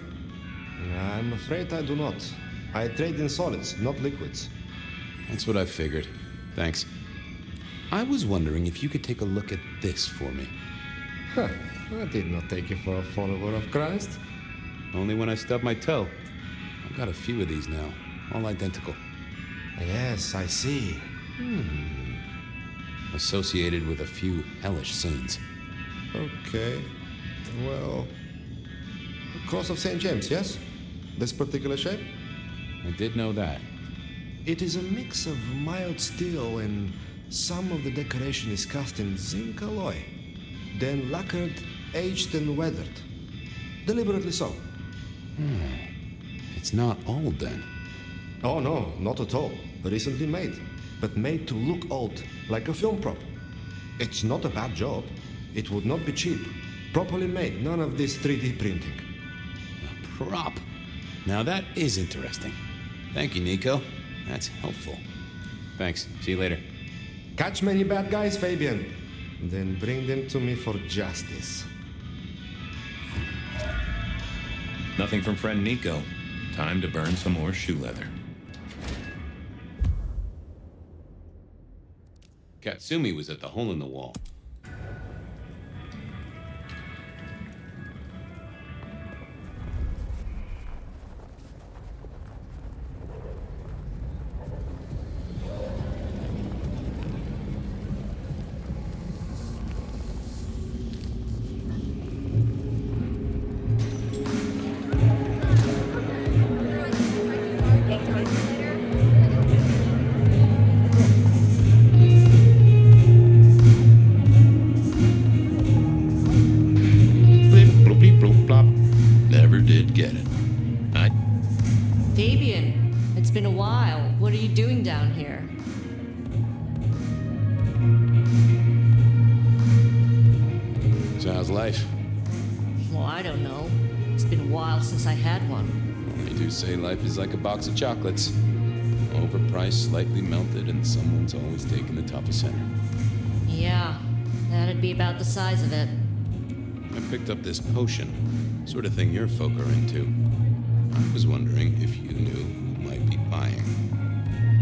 Speaker 14: I'm afraid I do not. I trade in solids, not liquids.
Speaker 1: That's what I figured. Thanks. I was wondering if you could take a look at this for me.
Speaker 14: Huh. I did not take you for a follower of Christ.
Speaker 1: Only when I stubbed my toe. I've got a few of these now, all identical.
Speaker 14: Yes, I see.
Speaker 1: Associated with a few hellish scenes.
Speaker 14: Okay. Well... Cross of St. James, yes? This particular shape?
Speaker 1: I did know that.
Speaker 14: It is a mix of mild steel and some of the decoration is cast in zinc alloy. Then lacquered, aged and weathered. Deliberately so.
Speaker 1: It's not old then.
Speaker 14: Oh no, not at all. Recently made. But made to look old, like a film prop. It's not a bad job. It would not be cheap. Properly made, none of this 3D printing.
Speaker 1: A prop? Now that is interesting. Thank you, Nico. That's helpful. Thanks. See you later.
Speaker 14: Catch many bad guys, Fabian. Then bring them to me for justice.
Speaker 1: Nothing from friend Nico. Time to burn some more shoe leather. Katsumi was at the hole in the wall.
Speaker 6: Fabian, it's been a while. What are you doing down here?
Speaker 1: So how's life?
Speaker 6: Well, I don't know. It's been a while since I had one.
Speaker 1: Well, they do say life is like a box of chocolates. Overpriced, slightly melted, and someone's always taking the top of center.
Speaker 6: Yeah, that'd be about the size of it.
Speaker 1: I picked up this potion, sort of thing your folk are into. I was wondering if you knew who might be buying.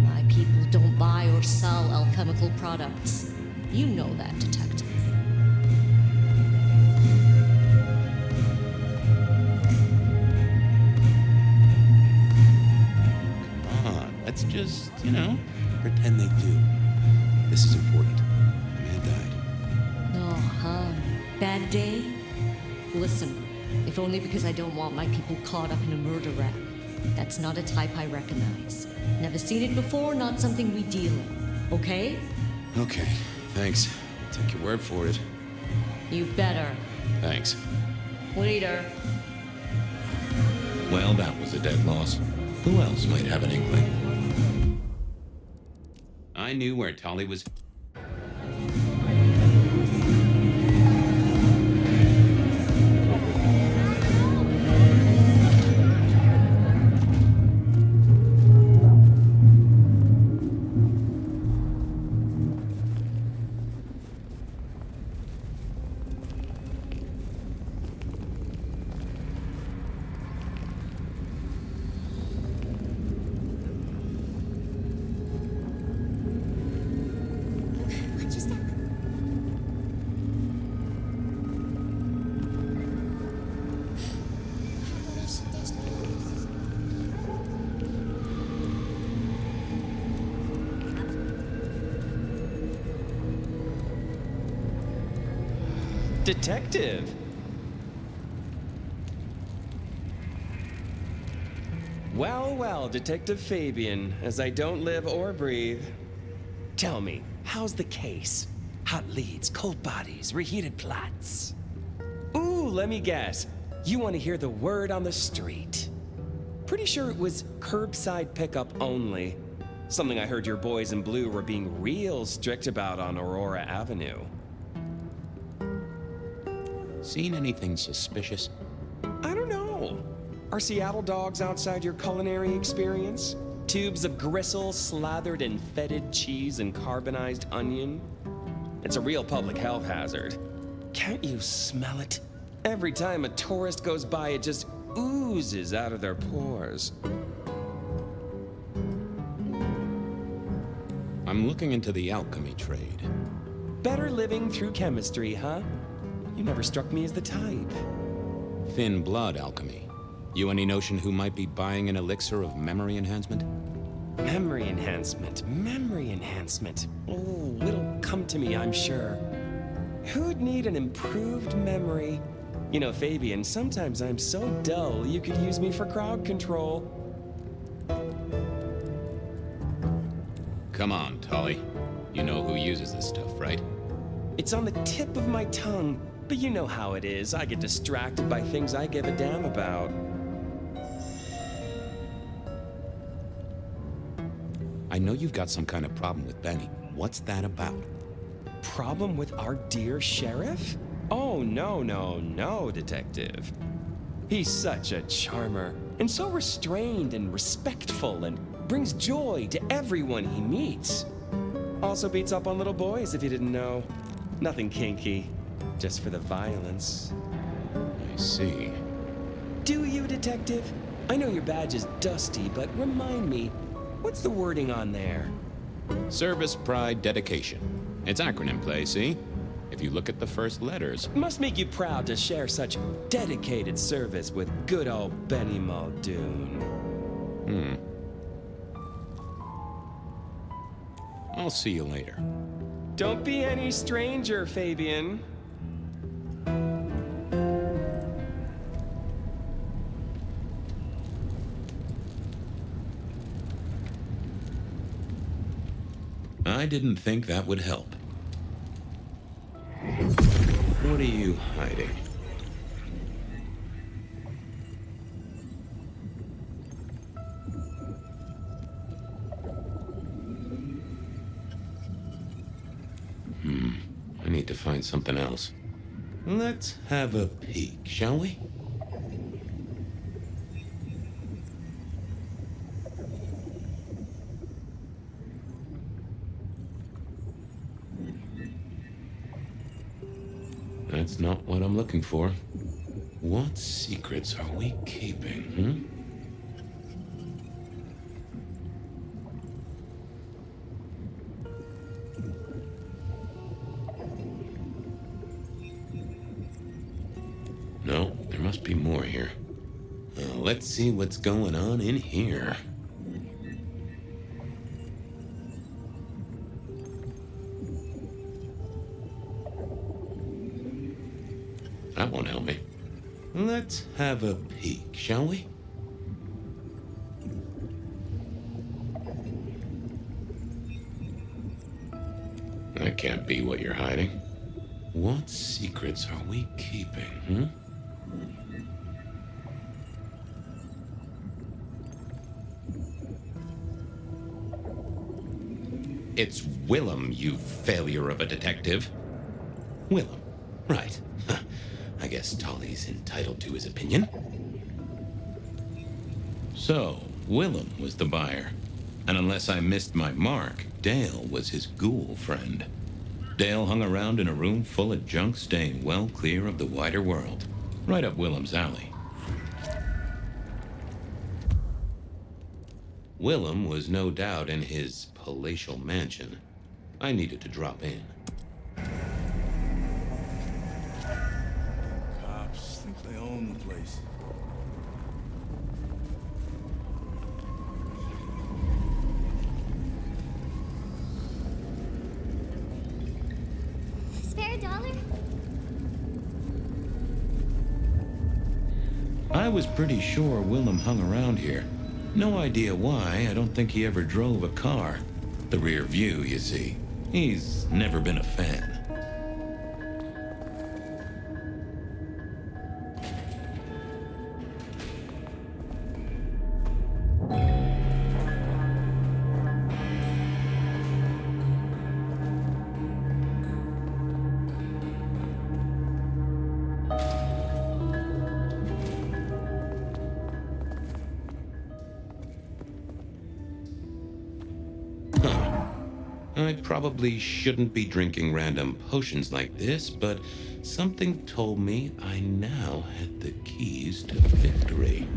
Speaker 6: My people don't buy or sell alchemical products. You know that, detective.
Speaker 1: Come on, let's just, pretend they do. This is important. A man died.
Speaker 6: Oh, bad day? Listen, if only because I don't want my people caught up in a murder rap. That's not a type I recognize. Never seen it before, not something we deal in. Okay?
Speaker 1: Okay, thanks. I'll take your word for it.
Speaker 6: You better.
Speaker 1: Thanks.
Speaker 6: Leader.
Speaker 1: Well, that was a dead loss. Who else might have an inkling? I knew where Tolly was.
Speaker 11: Detective! Well, well, Detective Fabian, as I don't live or breathe. Tell me, how's the case? Hot leads, cold bodies, reheated plots. Ooh, let me guess. You want to hear the word on the street. Pretty sure it was curbside pickup only. Something I heard your boys in blue were being real strict about on Aurora Avenue.
Speaker 1: Seen anything suspicious?
Speaker 11: I don't know. Are Seattle dogs outside your culinary experience? Tubes of gristle slathered in fetid cheese and carbonized onion? It's a real public health hazard. Can't you smell it? Every time a tourist goes by, it just oozes out of their pores.
Speaker 1: I'm looking into the alchemy trade.
Speaker 11: Better living through chemistry, huh? You never struck me as the type.
Speaker 1: Thin blood alchemy. You any notion who might be buying an elixir of memory enhancement?
Speaker 11: Memory enhancement, memory enhancement. Oh, it'll come to me, I'm sure. Who'd need an improved memory? You know, Fabian, sometimes I'm so dull you could use me for crowd control.
Speaker 1: Come on, Tolly. You know who uses this stuff, right?
Speaker 11: It's on the tip of my tongue, but you know how it is. I get distracted by things I give a damn about.
Speaker 1: I know you've got some kind of problem with Benny. What's that about?
Speaker 11: Problem with our dear sheriff? Oh, no, no, no, Detective. He's such a charmer, and so restrained and respectful, and brings joy to everyone he meets. Also beats up on little boys, if you didn't know. Nothing kinky, just for the violence.
Speaker 1: I see.
Speaker 11: Do you, Detective? I know your badge is dusty, but remind me, what's the wording on there?
Speaker 1: Service, pride, dedication. It's acronym play, see? If you look at the first letters.
Speaker 11: Must make you proud to share such dedicated service with good old Benny Muldoon.
Speaker 1: I'll see you later.
Speaker 11: Don't be any stranger, Fabian.
Speaker 1: I didn't think that would help. What are you hiding? I need to find something else. Let's have a peek, shall we? That's not what I'm looking for. What secrets are we keeping, No, there must be more here. Let's see what's going on in here. That won't help me. Let's have a peek, shall we? That can't be what you're hiding. What secrets are we keeping, It's Willem, you failure of a detective. Willem, right. I guess Tolly's entitled to his opinion. So, Willem was the buyer. And unless I missed my mark, Dale was his ghoul friend. Dale hung around in a room full of junk staying well clear of the wider world. Right up Willem's alley. Willem was no doubt in his palatial mansion. I needed to drop in.
Speaker 4: Cops think they own the place.
Speaker 19: Spare a dollar?
Speaker 1: I was pretty sure Willem hung around here. No idea why. I don't think he ever drove a car. The rear view, you see. He's never been a fan. I probably shouldn't be drinking random potions like this, but something told me I now had the keys to victory.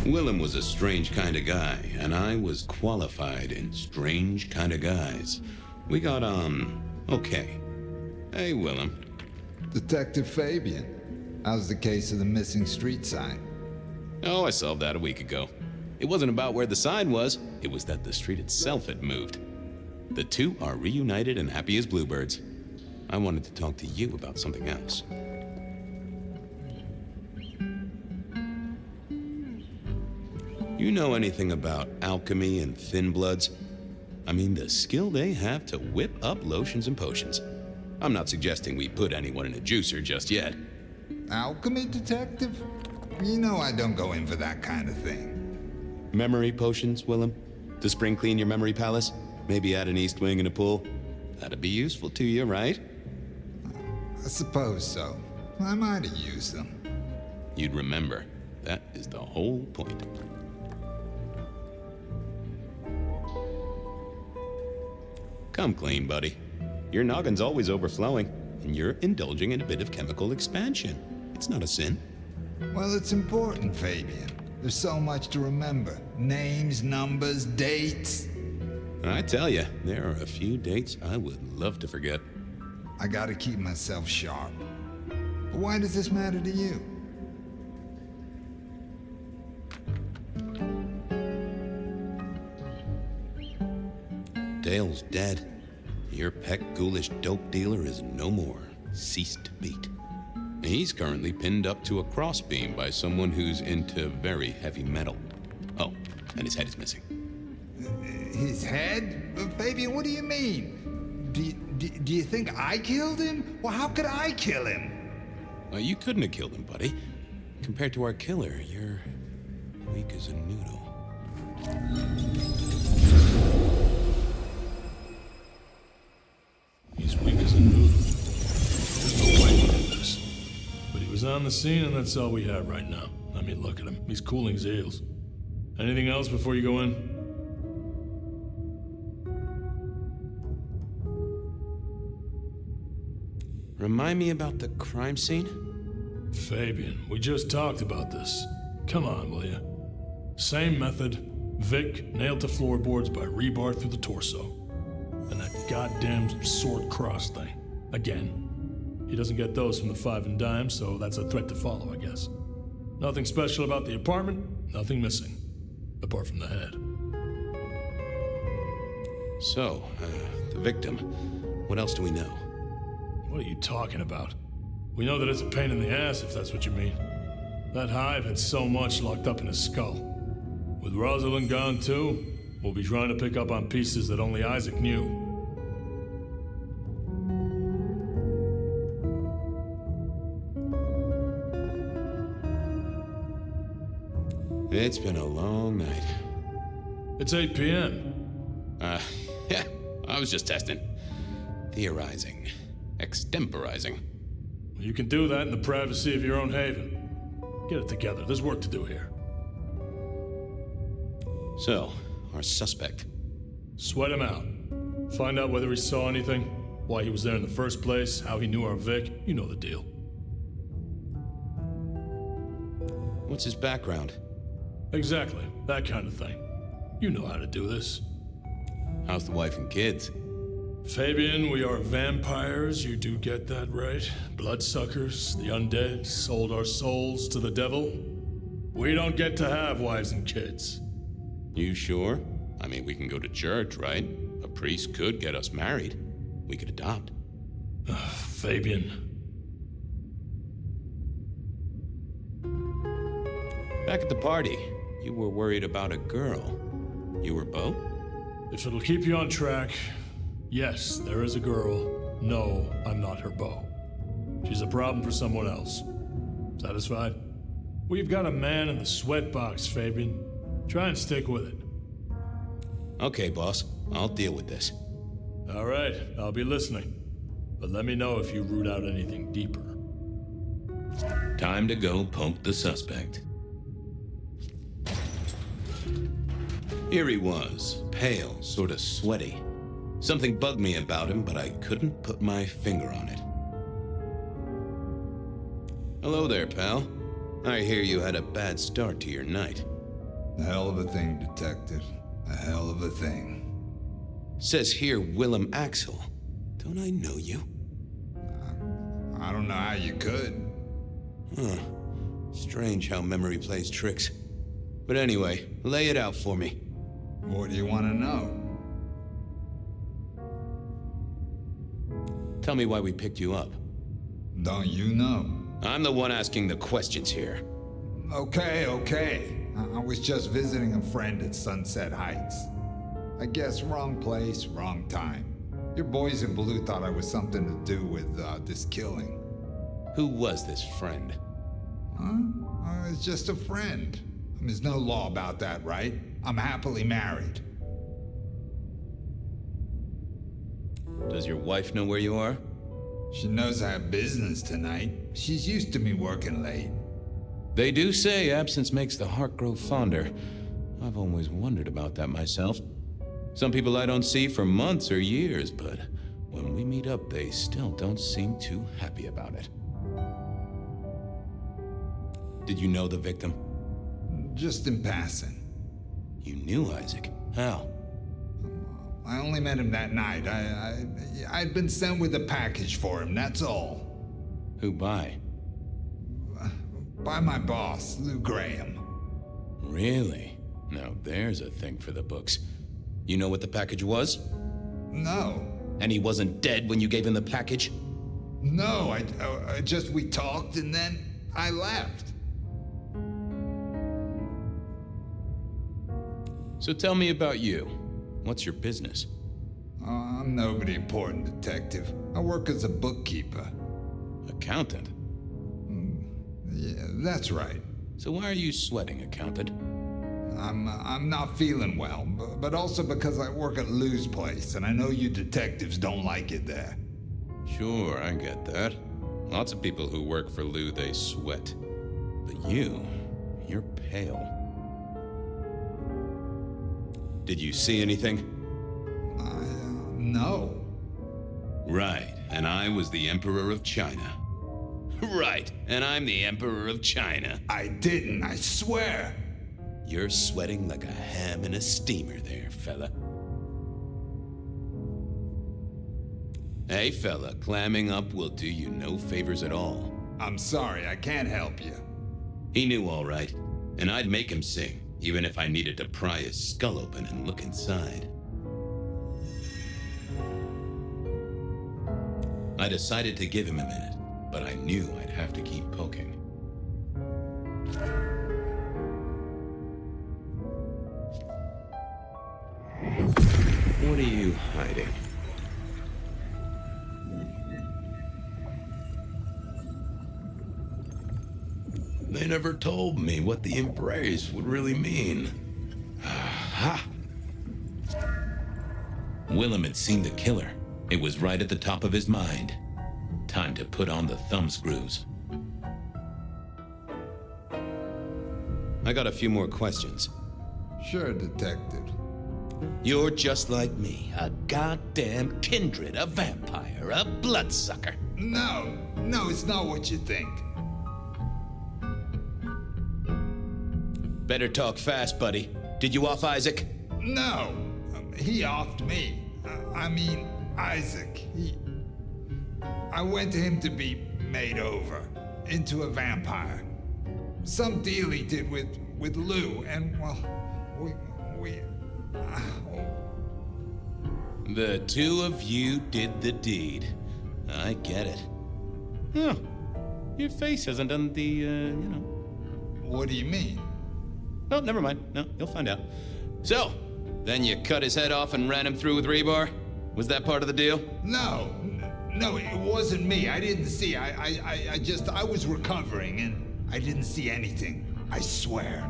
Speaker 1: Willem was a strange kind of guy, and I was qualified in strange kind of guys. We got on okay. Hey, Willem.
Speaker 5: Detective Fabian, how's the case of the missing street sign?
Speaker 1: Oh, I solved that a week ago. It wasn't about where the sign was, it was that the street itself had moved. The two are reunited and happy as bluebirds. I wanted to talk to you about something else. You know anything about alchemy and thin bloods? I mean, the skill they have to whip up lotions and potions. I'm not suggesting we put anyone in a juicer just yet.
Speaker 5: Alchemy detective? You know I don't go in for that kind of thing.
Speaker 1: Memory potions, Willem? To spring clean your memory palace? Maybe add an east wing and a pool? That'd be useful to you, right?
Speaker 5: I suppose so. I might have used them.
Speaker 1: You'd remember. That is the whole point. Come clean, buddy. Your noggin's always overflowing, and you're indulging in a bit of chemical expansion. It's not a sin.
Speaker 5: Well, it's important, Fabian. There's so much to remember. Names, numbers, dates.
Speaker 1: I tell you, there are a few dates I would love to forget.
Speaker 5: I gotta keep myself sharp. But why does this matter to you?
Speaker 1: Dale's dead. Your peck ghoulish dope dealer is no more. Ceased to beat. He's currently pinned up to a crossbeam by someone who's into very heavy metal. Oh, and his head is missing.
Speaker 5: His head? Fabian, what do you mean? Do you think I killed him? Well, how could I kill him?
Speaker 1: You couldn't have killed him, buddy. Compared to our killer, you're weak as a noodle.
Speaker 21: on the scene, and that's all we have right now. I mean, look at him. He's cooling his heels. Anything else before you go in?
Speaker 8: Remind me about the crime scene?
Speaker 21: Fabian, we just talked about this. Come on, will you? Same method. Vic nailed to floorboards by rebar through the torso. And that goddamn sword cross thing. Again. He doesn't get those from the Five and Dime, so that's a threat to follow, I guess. Nothing special about the apartment, nothing missing. Apart from the head.
Speaker 8: So, the victim. What else do we know?
Speaker 21: What are you talking about? We know that it's a pain in the ass, if that's what you mean. That hive had so much locked up in his skull. With Rosalind gone too, we'll be trying to pick up on pieces that only Isaac knew.
Speaker 8: It's been a long night.
Speaker 21: It's 8 p.m.
Speaker 8: Yeah, I was just testing. Theorizing. Extemporizing.
Speaker 21: You can do that in the privacy of your own haven. Get it together. There's work to do here.
Speaker 8: So, our suspect.
Speaker 21: Sweat him out. Find out whether he saw anything, why he was there in the first place, how he knew our Vic. You know the deal.
Speaker 8: What's his background?
Speaker 21: Exactly. That kind of thing. You know how to do this.
Speaker 8: How's the wife and kids?
Speaker 21: Fabian, we are vampires, you do get that right. Bloodsuckers, the undead, sold our souls to the devil. We don't get to have wives and kids.
Speaker 8: You sure? I mean, we can go to church, right? A priest could get us married. We could adopt.
Speaker 21: Fabian.
Speaker 8: Back at the party, you were worried about a girl. You were Beau?
Speaker 21: If it'll keep you on track, yes, there is a girl. No, I'm not her beau. She's a problem for someone else. Satisfied? We've got a man in the sweatbox, Fabian. Try and stick with it.
Speaker 8: Okay, boss. I'll deal with this.
Speaker 21: All right, I'll be listening. But let me know if you root out anything deeper.
Speaker 1: Time to go poke the suspect. Here he was, pale, sort of sweaty. Something bugged me about him, but I couldn't put my finger on it. Hello there, pal. I hear you had a bad start to your night.
Speaker 5: A hell of a thing, Detective. A hell of a thing.
Speaker 8: Says here Willem Axel. Don't I know you?
Speaker 5: I don't know how you could.
Speaker 8: Huh. Strange how memory plays tricks. But anyway, lay it out for me.
Speaker 5: What do you want to know?
Speaker 8: Tell me why we picked you up.
Speaker 5: Don't you know?
Speaker 8: I'm the one asking the questions here.
Speaker 5: Okay. I was just visiting a friend at Sunset Heights. I guess wrong place, wrong time. Your boys in blue thought I was something to do with this killing.
Speaker 8: Who was this friend?
Speaker 5: Huh? It's just a friend. There's no law about that, right? I'm happily married.
Speaker 8: Does your wife know where you are?
Speaker 5: She knows I have business tonight. She's used to me working late.
Speaker 8: They do say absence makes the heart grow fonder. I've always wondered about that myself. Some people I don't see for months or years, but when we meet up, they still don't seem too happy about it. Did you know the victim?
Speaker 5: Just in passing.
Speaker 8: You knew Isaac? How?
Speaker 5: I only met him that night. I'd been sent with a package for him, that's all.
Speaker 8: Who by?
Speaker 5: By my boss, Lou Graham.
Speaker 8: Really? Now there's a thing for the books. You know what the package was?
Speaker 5: No.
Speaker 8: And he wasn't dead when you gave him the package?
Speaker 5: No, we talked and then I left.
Speaker 8: So tell me about you. What's your business?
Speaker 5: I'm nobody important, Detective. I work as a bookkeeper.
Speaker 8: Accountant?
Speaker 5: Yeah, that's right.
Speaker 8: So why are you sweating, accountant?
Speaker 5: I'm not feeling well, but also because I work at Lou's place, and I know you detectives don't like it there.
Speaker 8: Sure, I get that.
Speaker 1: Lots of people who work for Lou, they sweat. But you're pale. Did you see anything?
Speaker 5: No.
Speaker 1: Right, and I was the Emperor of China. Right, and I'm the Emperor of China.
Speaker 5: I didn't, I swear.
Speaker 1: You're sweating like a ham in a steamer there, fella. Hey, fella, clamming up will do you no favors at all.
Speaker 5: I'm sorry, I can't help you.
Speaker 1: He knew all right, and I'd make him sing, even if I needed to pry his skull open and look inside. I decided to give him a minute, but I knew I'd have to keep poking. What are you hiding? They never told me what the embrace would really mean. Aha! Willem had seen the killer. It was right at the top of his mind. Time to put on the thumbscrews. I got a few more questions.
Speaker 5: Sure, Detective.
Speaker 8: You're just like me, a goddamn kindred, a vampire, a bloodsucker.
Speaker 5: No, it's not what you think.
Speaker 8: Better talk fast, buddy. Did you off Isaac?
Speaker 5: No, he offed me. I mean, Isaac. I went to him to be made over into a vampire. Some deal he did with Lou, and well, we.
Speaker 8: The two of you did the deed. I get it.
Speaker 1: Huh. Your face hasn't done the,
Speaker 5: What do you mean?
Speaker 1: Oh, never mind. No, you'll find out. So, then you cut his head off and ran him through with rebar? Was that part of the deal?
Speaker 5: No, it wasn't me. I didn't see. I was recovering and I didn't see anything. I swear.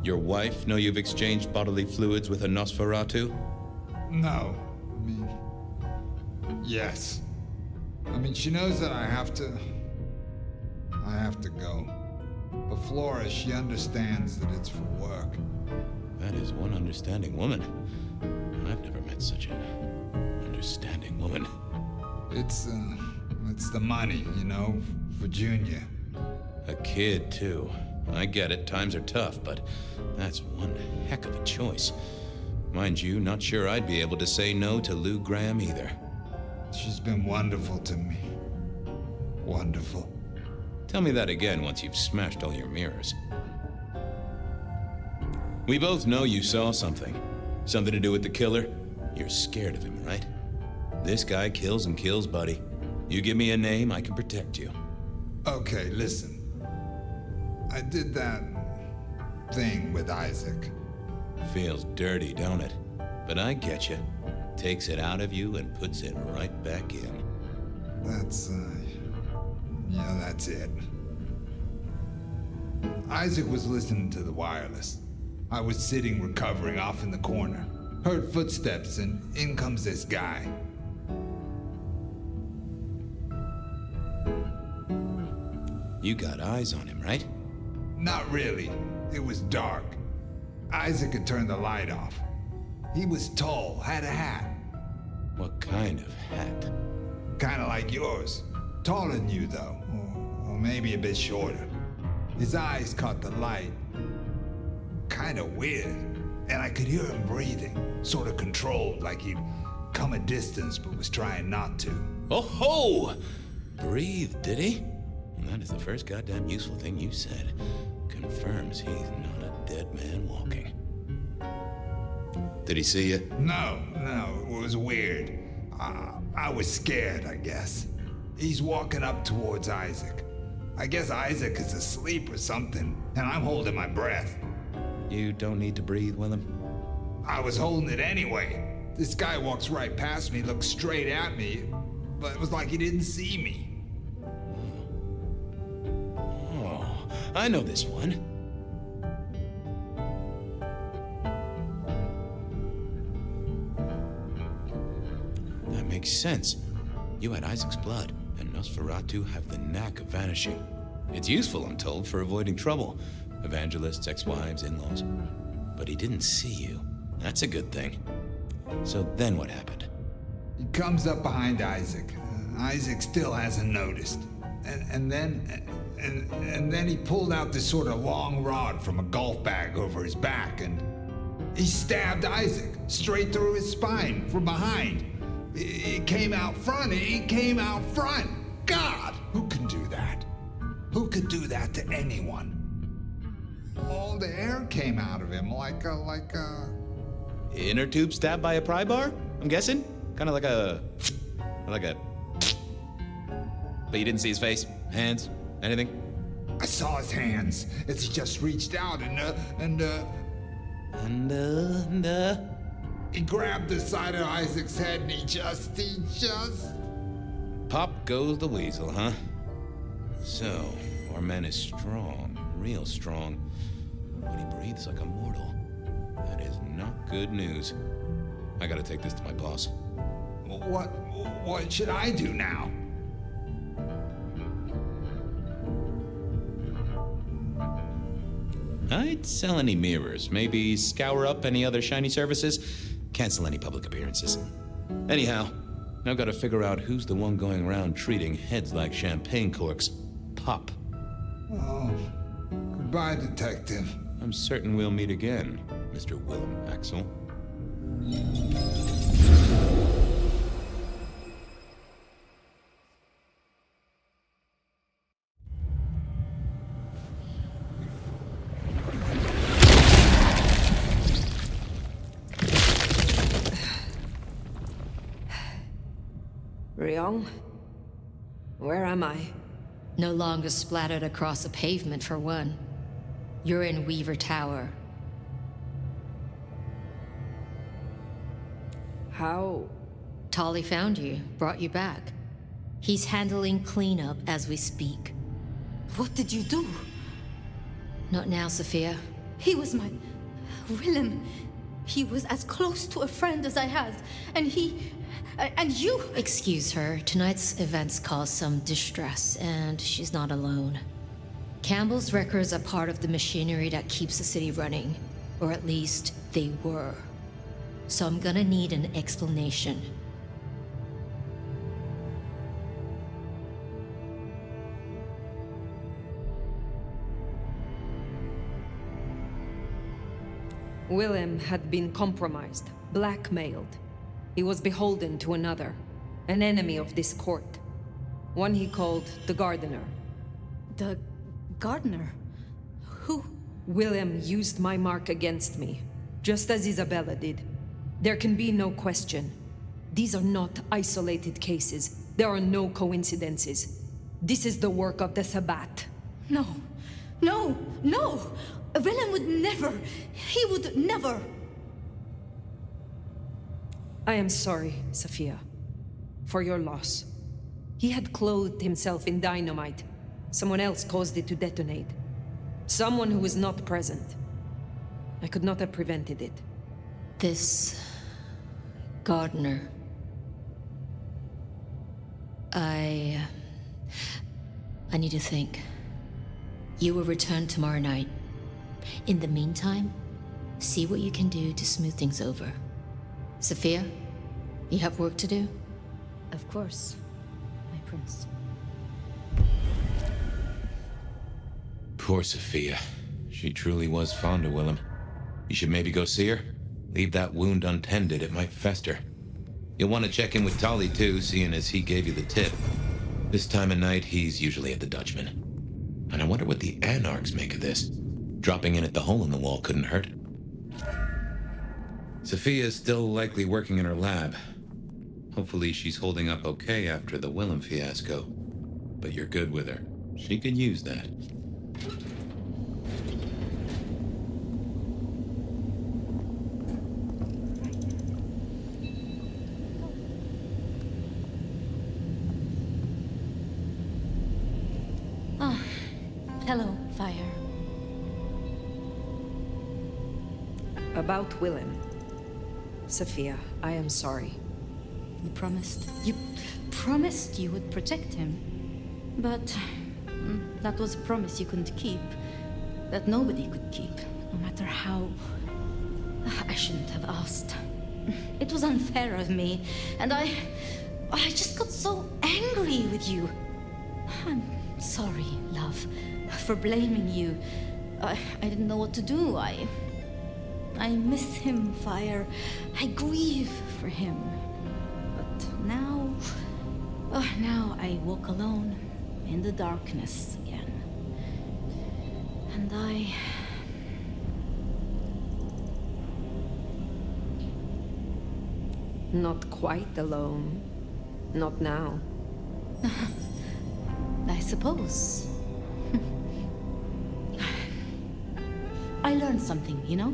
Speaker 8: Your wife know you've exchanged bodily fluids with a Nosferatu?
Speaker 5: No. Yes. She knows that I have to go. But Flora, she understands that it's for work.
Speaker 1: That is one understanding woman. I've never met such an understanding woman.
Speaker 5: It's the money, for Junior.
Speaker 1: A kid, too. I get it, times are tough, but that's one heck of a choice. Mind you, not sure I'd be able to say no to Lou Graham either.
Speaker 5: She's been wonderful to me. Wonderful.
Speaker 1: Tell me that again once you've smashed all your mirrors. We both know you saw something. Something to do with the killer? You're scared of him, right? This guy kills and kills, buddy. You give me a name, I can protect you.
Speaker 5: Okay, listen. I did that thing with Isaac.
Speaker 1: Feels dirty, don't it? But I get you. Takes it out of you and puts it right back in.
Speaker 5: That's it. Isaac was listening to the wireless. I was sitting recovering off in the corner. Heard footsteps and in comes this guy.
Speaker 1: You got eyes on him, right?
Speaker 5: Not really. It was dark. Isaac had turned the light off. He was tall, had a hat.
Speaker 1: What kind of hat?
Speaker 5: Kinda like yours. Taller than you, though. Or maybe a bit shorter. His eyes caught the light. Kinda weird. And I could hear him breathing. Sort of controlled, like he'd come a distance but was trying not to.
Speaker 1: Oh ho! Breathe, did he? Well, that is the first goddamn useful thing you said. Confirms he's not a dead man walking. Did he see you?
Speaker 5: No, it was weird. I was scared, I guess. He's walking up towards Isaac. I guess Isaac is asleep or something, and I'm holding my breath.
Speaker 1: You don't need to breathe, Willem.
Speaker 5: I was holding it anyway. This guy walks right past me, looks straight at me, but it was like he didn't see me.
Speaker 1: Oh, I know this one.
Speaker 8: makes sense. You had Isaac's blood, and Nosferatu have the knack of vanishing. It's useful, I'm told, for avoiding trouble. Evangelists, ex-wives, in-laws. But he didn't see you. That's a good thing. So then what happened?
Speaker 5: He comes up behind Isaac. Isaac still hasn't noticed. And then he pulled out this sort of long rod from a golf bag over his back, and he stabbed Isaac straight through his spine from behind. It came out front. It came out front. God, who can do that? Who could do that to anyone? All the air came out of him like a...
Speaker 8: Inner tube stabbed by a pry bar? I'm guessing? Kind of like a... But you didn't see his face? Hands? Anything?
Speaker 5: I saw his hands as he just reached out and he grabbed the side of Isaac's head and he just...
Speaker 8: Pop goes the weasel, huh? So, our man is strong, real strong, but he breathes like a mortal. That is not good news. I gotta take this to my boss.
Speaker 5: What should I do now?
Speaker 8: I'd sell any mirrors, maybe scour up any other shiny surfaces, cancel any public appearances. Anyhow, I've got to figure out who's the one going around treating heads like champagne corks. Pop.
Speaker 5: Oh, goodbye, Detective.
Speaker 8: I'm certain we'll meet again, Mr. Willem Axel.
Speaker 6: Ryong? Where am I?
Speaker 2: No longer splattered across a pavement, for one. You're in Weaver Tower.
Speaker 6: How?
Speaker 2: Tolly found you, brought you back. He's handling cleanup as we speak.
Speaker 20: What did you do?
Speaker 2: Not now, Sophia. He was my... Willem. He was as close to a friend as I had, and he... and you... Excuse her. Tonight's events caused some distress, and she's not alone. Campbell's records are part of the machinery that keeps the city running. Or at least, they were. So I'm gonna need an explanation.
Speaker 6: Willem had been compromised, blackmailed. He was beholden to another, an enemy of this court. One he called the Gardener.
Speaker 2: The Gardener? Who?
Speaker 6: Willem used my mark against me, just as Isabella did. There can be no question. These are not isolated cases. There are no coincidences. This is the work of the Sabbat.
Speaker 2: No. No! No! Willem would never! He would never!
Speaker 6: I am sorry, Sophia, for your loss. He had clothed himself in dynamite. Someone else caused it to detonate. Someone who was not present. I could not have prevented it.
Speaker 2: This... Gardener... I need to think. You will return tomorrow night. In the meantime, see what you can do to smooth things over. Sophia, you have work to do? Of course, my prince.
Speaker 8: Poor Sophia. She truly was fond of Willem. You should maybe go see her. Leave that wound untended, it might fester. You'll want to check in with Tolly too, seeing as he gave you the tip. This time of night, he's usually at the Dutchman. And I wonder what the Anarchs make of this. Dropping in at the hole in the wall couldn't hurt. Sophia's still likely working in her lab. Hopefully she's holding up okay after the Willem fiasco. But you're good with her. She could use that.
Speaker 2: Ah, hello, Fire.
Speaker 6: About Willem. Sophia, I am sorry.
Speaker 2: You promised you would protect him. But that was a promise you couldn't keep. That nobody could keep, no matter how... I shouldn't have asked. It was unfair of me, and I just got so angry with you. I'm sorry, love, for blaming you. I didn't know what to do. I miss him, Fire. I grieve for him. But now I walk alone in the darkness again. And
Speaker 6: Not quite alone. Not now.
Speaker 2: I suppose. I learned something, you know?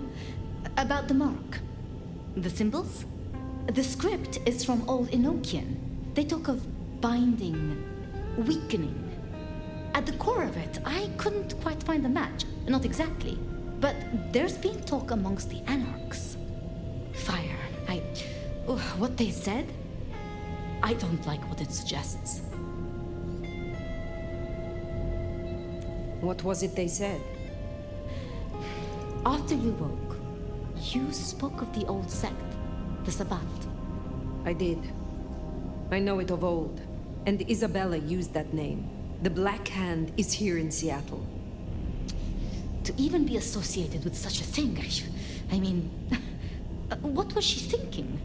Speaker 2: About the mark. The symbols? The script is from Old Enochian. They talk of binding, weakening. At the core of it, I couldn't quite find the match. Not exactly. But there's been talk amongst the Anarchs. Fire. What they said? I don't like what it suggests.
Speaker 6: What was it they said?
Speaker 2: After you woke, you spoke of the old sect, the Sabbat.
Speaker 6: I did. I know it of old, and Isabella used that name. The Black Hand is here in Seattle.
Speaker 2: To even be associated with such a thing, I mean, what was she thinking?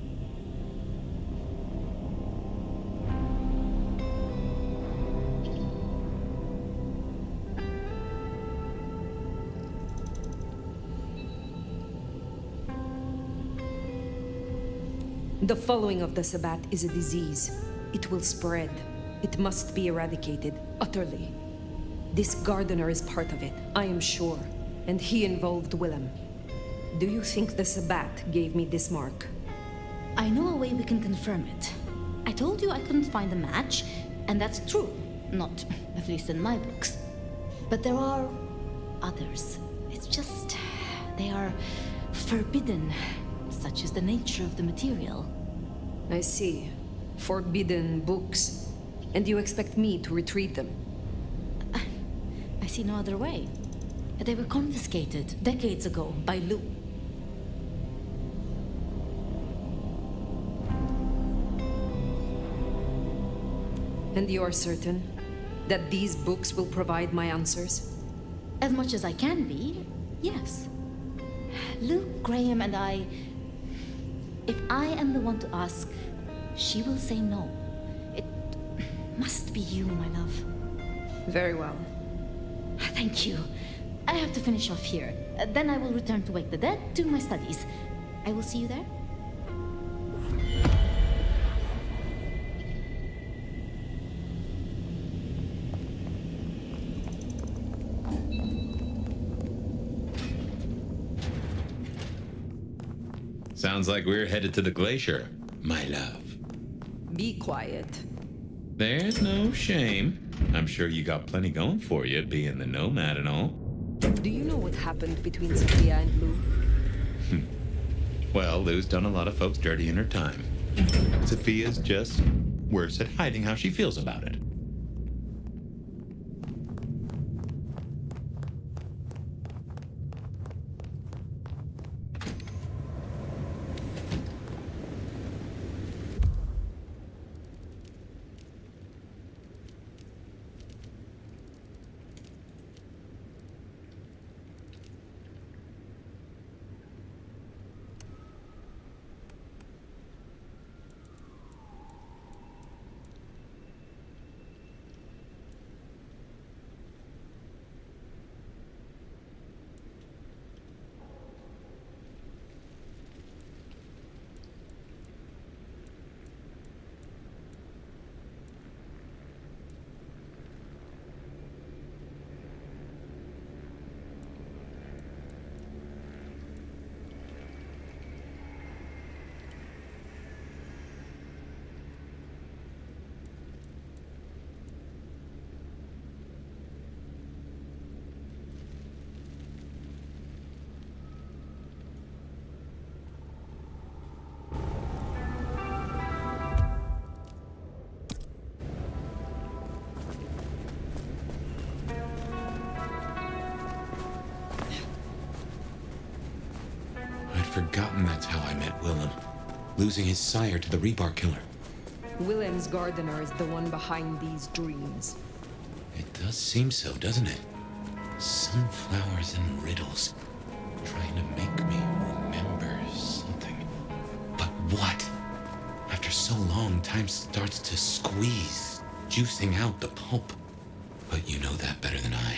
Speaker 6: The following of the Sabbat is a disease. It will spread. It must be eradicated, utterly. This gardener is part of it, I am sure, and he involved Willem. Do you think the Sabbat gave me this mark?
Speaker 2: I know a way we can confirm it. I told you I couldn't find a match, and that's true. Not, at least in my books. But there are others. It's just... they are forbidden. Such is the nature of the material.
Speaker 6: I see. Forbidden books. And you expect me to retrieve them?
Speaker 2: I see no other way. They were confiscated decades ago by Lou.
Speaker 6: And you are certain that these books will provide my answers?
Speaker 2: As much as I can be, yes. Luke, Graham, and I... If I am the one to ask, she will say no. It must be you, my love.
Speaker 6: Very well.
Speaker 2: Thank you. I have to finish off here. Then I will return to Wake the Dead, do my studies. I will see you there.
Speaker 1: Sounds like we're headed to the glacier, my love.
Speaker 6: Be quiet.
Speaker 1: There's no shame. I'm sure you got plenty going for you, being the nomad and all.
Speaker 6: Do you know what happened between Sophia and Lou?
Speaker 1: Well, Lou's done a lot of folks dirty in her time. Sophia's just worse at hiding how she feels about it. I'd forgotten that's how I met Willem. Losing his sire to the Rebar killer.
Speaker 6: Willem's gardener is the one behind these dreams.
Speaker 1: It does seem so, doesn't it? Sunflowers and riddles. Trying to make me remember something. But what? After so long, time starts to squeeze, juicing out the pulp. But you know that better than I.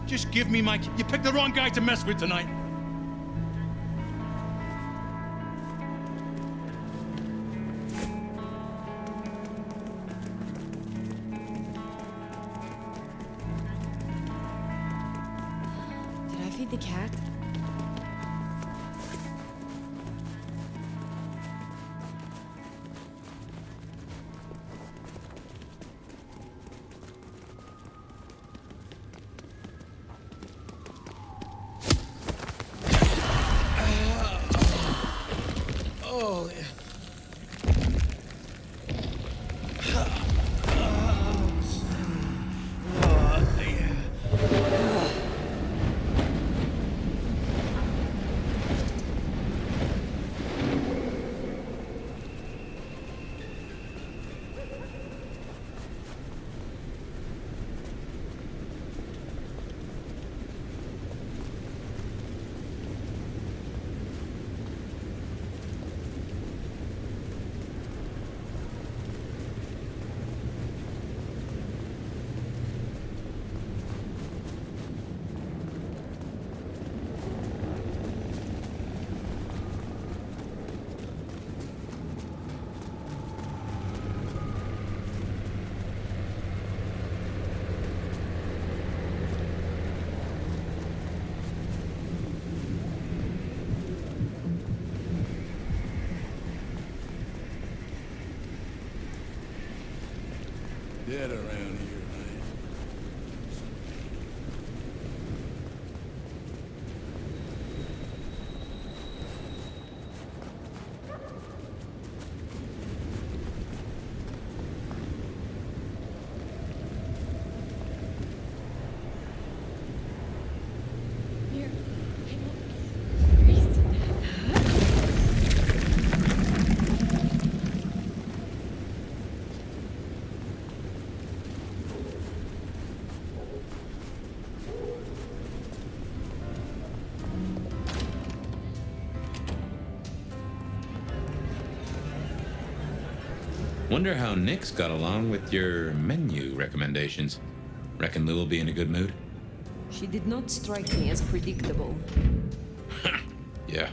Speaker 7: Just give me my... You picked the wrong guy to mess with tonight.
Speaker 6: Did I feed the cat?
Speaker 13: Oh,
Speaker 4: Dead around here, man.
Speaker 3: Here.
Speaker 1: Wonder how Nick's got along with your menu recommendations. Reckon Lou will be in a good mood?
Speaker 6: She did not strike me as predictable.
Speaker 1: Yeah.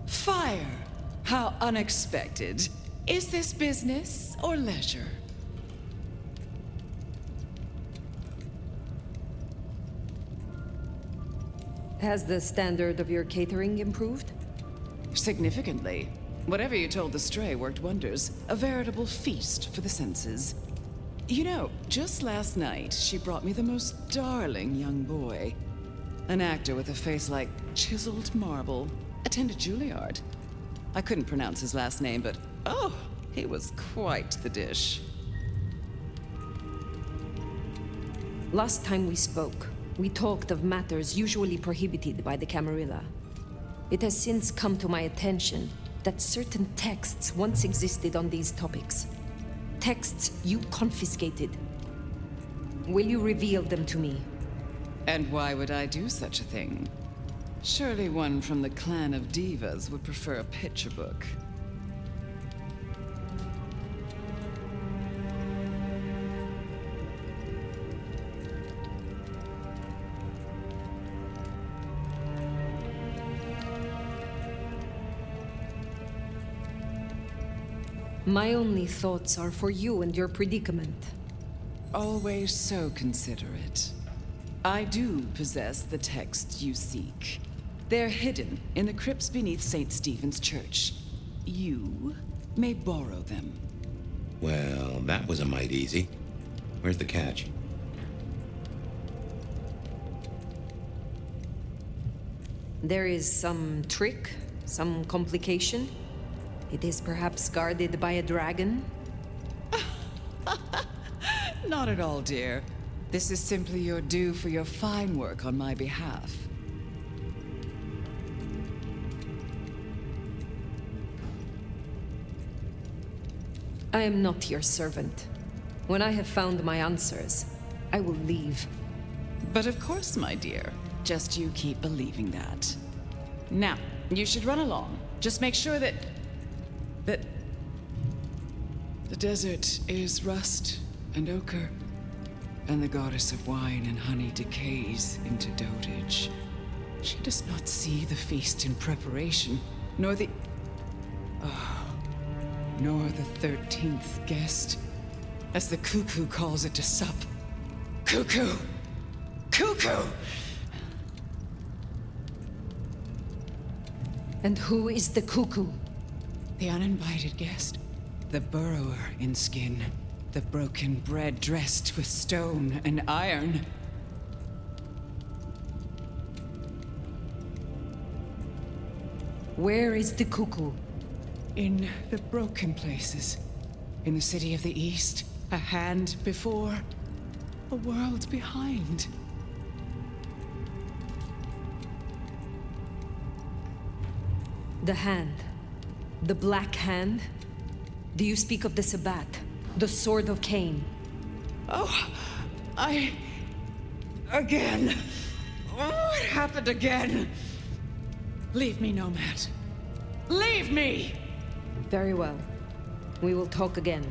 Speaker 9: Fire! How unexpected. Is this business or leisure?
Speaker 6: Has the standard of your catering improved?
Speaker 9: Significantly. Whatever you told the stray worked wonders. A veritable feast for the senses. You know, just last night, she brought me the most darling young boy. An actor with a face like chiseled marble. Attended Juilliard. I couldn't pronounce his last name, but oh, he was quite the dish.
Speaker 6: Last time we spoke, we talked of matters usually prohibited by the Camarilla. It has since come to my attention that certain texts once existed on these topics. Texts you confiscated. Will you reveal them to me?
Speaker 9: And why would I do such a thing? Surely one from the clan of divas would prefer a picture book.
Speaker 6: My only thoughts are for you and your predicament.
Speaker 9: Always so considerate. I do possess the texts you seek. They're hidden in the crypts beneath St. Stephen's Church. You may borrow them.
Speaker 8: Well, that was a mite easy. Where's the catch?
Speaker 6: There is some trick, some complication. It is perhaps guarded by a dragon.
Speaker 9: Not at all, dear. This is simply your due for your fine work on my behalf.
Speaker 6: I am not your servant. When I have found my answers, I will leave.
Speaker 9: But of course, my dear. Just you keep believing that. Now, you should run along. Just make sure that the desert is rust and ochre, and the goddess of wine and honey decays into dotage. She does not see the feast in preparation, nor the 13th guest, as the cuckoo calls it to sup. Cuckoo! Cuckoo!
Speaker 6: And who is the cuckoo?
Speaker 9: The uninvited guest. The burrower in skin. The broken bread dressed with stone and iron.
Speaker 6: Where is the cuckoo?
Speaker 9: In the broken places. In the city of the East. A hand before. A world behind.
Speaker 6: The hand. The Black Hand? Do you speak of the Sabbat? The Sword of Cain?
Speaker 9: Oh, Again. Oh, it happened again. Leave me, Nomad. Leave me!
Speaker 6: Very well. We will talk again.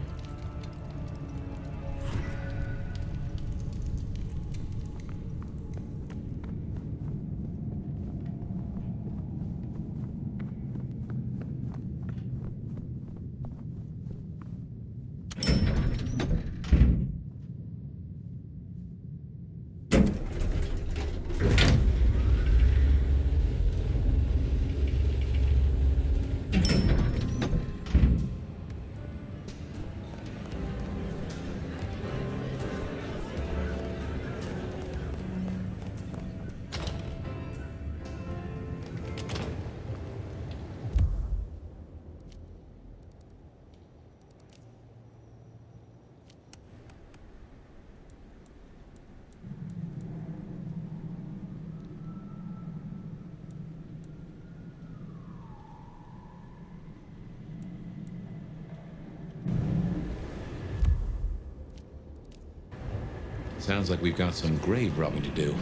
Speaker 1: Sounds like we've got some grave robbing to do.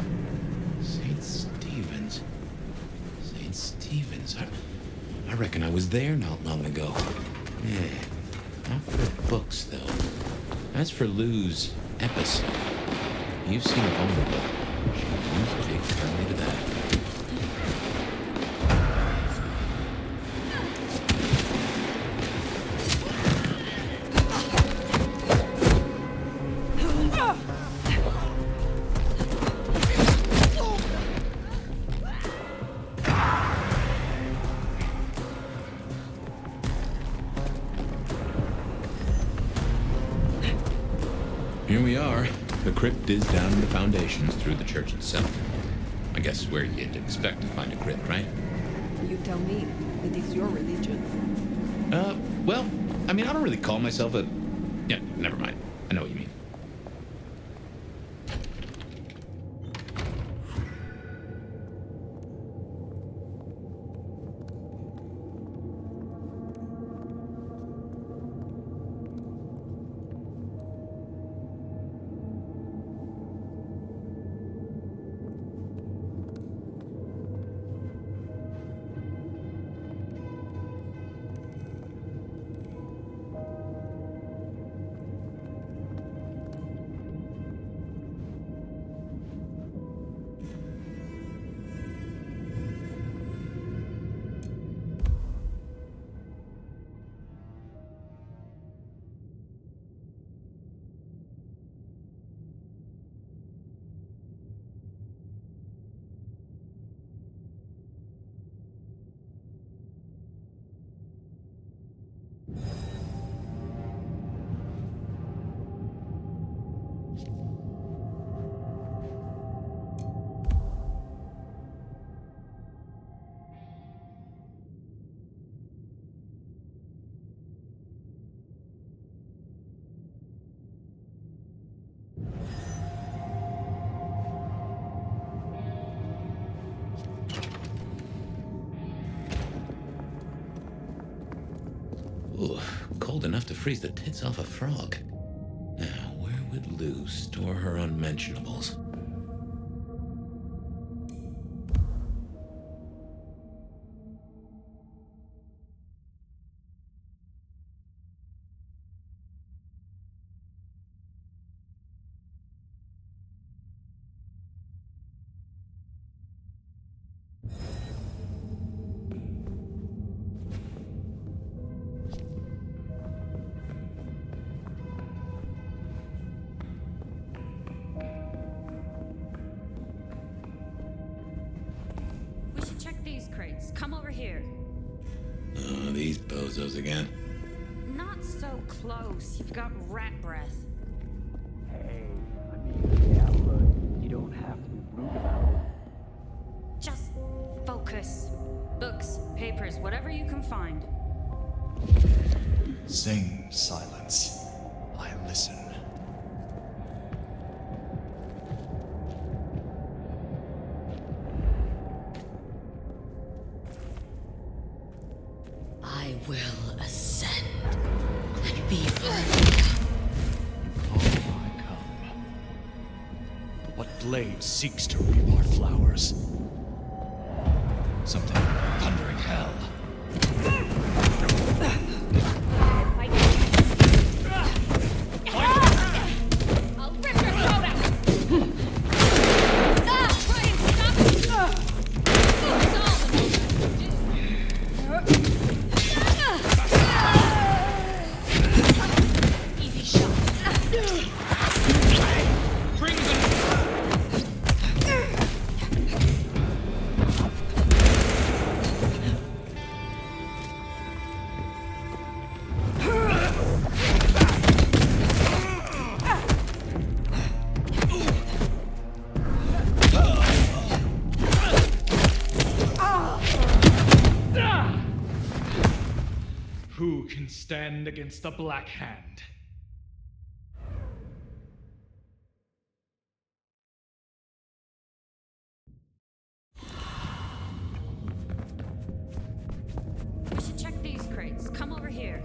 Speaker 1: St. Stephen's. St. Stephen's. I reckon I was there not long ago. Yeah. Not for books, though. As for Lou's episode, you've seen a vulnerable. She take firmly to that. Here we are. The crypt is down in the foundations through the church itself. I guess where you'd expect to find a crypt, right?
Speaker 6: You tell me. It is your religion.
Speaker 1: Well, I mean, I don't really call myself a... Yeah, never mind. I know what you mean. Ooh, cold enough to freeze the tits off a frog. Now, where would Lou store her unmentionables?
Speaker 10: We should check these crates. Come over here.
Speaker 1: Oh, these bozos again.
Speaker 10: Not so close. You've got rat breath.
Speaker 22: Hey, I mean, yeah, but you don't have to be rude about it.
Speaker 10: Just focus. Books, papers, whatever you can find.
Speaker 23: Sing, silence. I listen.
Speaker 20: I will ascend and be overcome.
Speaker 23: I come. What blade seeks to reap our flowers? Something thundering hell.
Speaker 10: I'll rip your throat out! Try and stop it! This is all easy shot.
Speaker 7: Bring them!
Speaker 24: Who can stand against the Black Hand?
Speaker 10: We should check these crates. Come over here.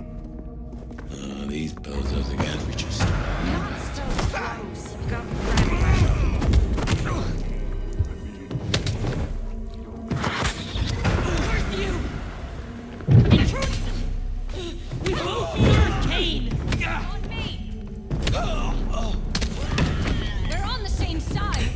Speaker 1: Oh, these bozos again.
Speaker 10: Not so close. You've got rat breath. Where's you? We both learned Kane! On me! They're on the same side!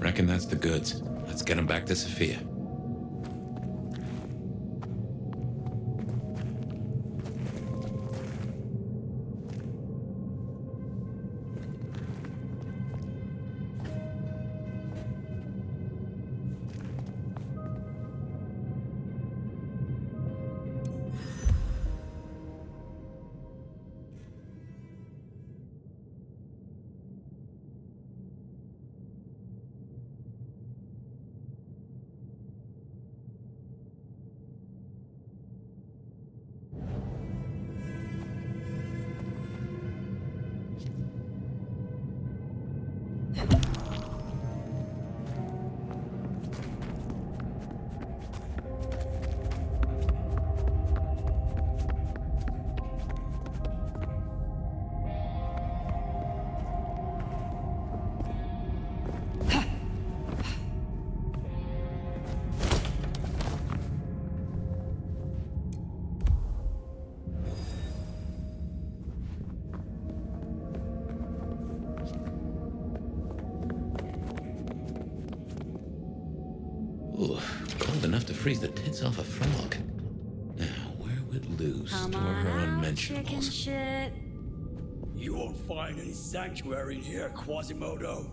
Speaker 1: Reckon that's the goods. Let's get him back to Sophia. Ooh, cold enough to freeze the tits off a frog. Now, where would Lou store her unmentionables?
Speaker 10: Shit.
Speaker 23: You won't find any sanctuary in here, Quasimodo.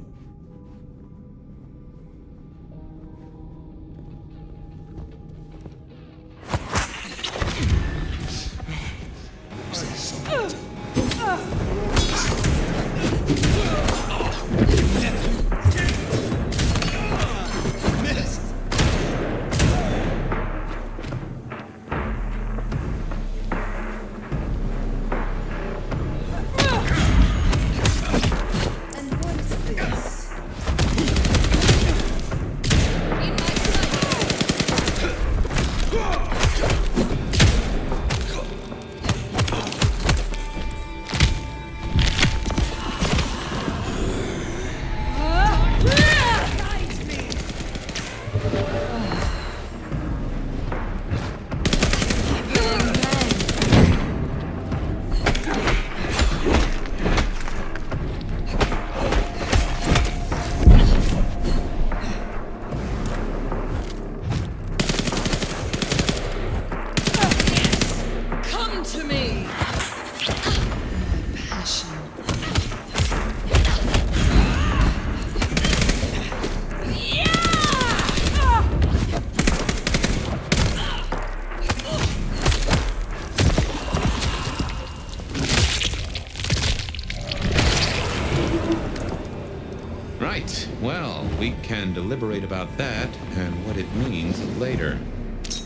Speaker 1: Right. Well, we can deliberate about that and what it means later.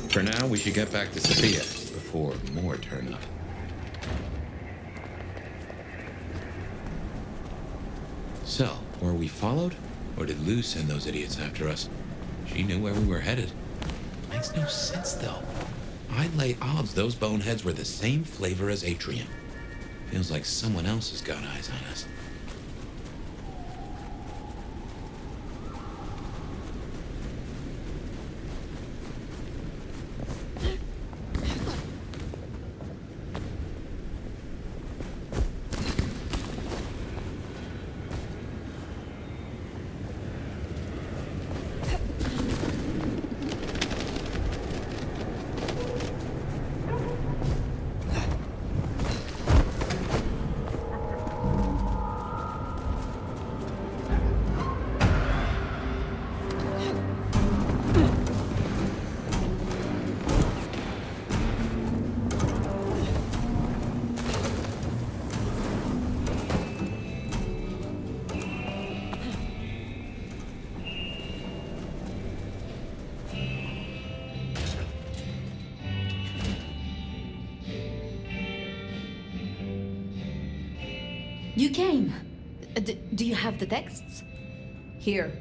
Speaker 1: For now, we should get back to Sophia before more turn up. So, were we followed? Or did Lou send those idiots after us? She knew where we were headed. Makes no sense, though. I'd lay odds those boneheads were the same flavor as Atrium. Feels like someone else has got eyes on us.
Speaker 2: You came. Do you have the texts?
Speaker 6: Here.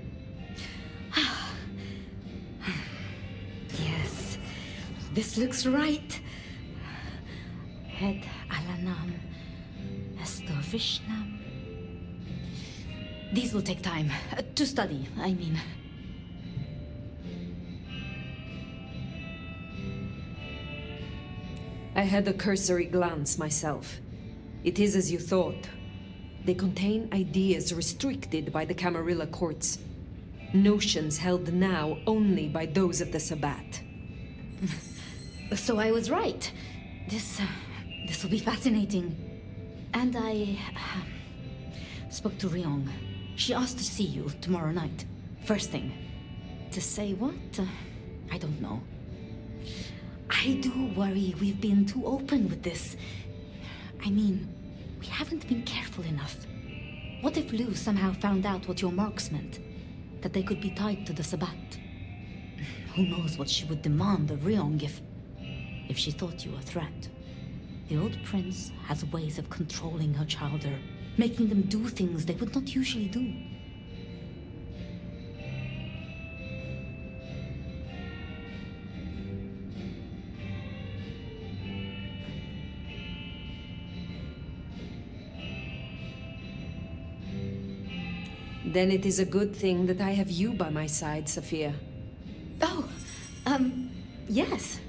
Speaker 2: Yes, this looks right. Het Alanam, Esto Vishnam. These will take time to study, I mean.
Speaker 6: I had a cursory glance myself. It is as you thought. They contain ideas restricted by the Camarilla courts. Notions held now only by those of the Sabbat.
Speaker 2: So I was right. This will be fascinating. And I spoke to Ryong. She asked to see you tomorrow night. First thing. To say what? I don't know. I do worry we've been too open with this. I mean, we haven't been careful enough. What if Lu somehow found out what your marks meant? That they could be tied to the Sabbat? Who knows what she would demand of Ryong if she thought you a threat. The old prince has ways of controlling her chowder, making them do things they would not usually do.
Speaker 6: Then it is a good thing that I have you by my side, Sophia.
Speaker 2: Oh, yes.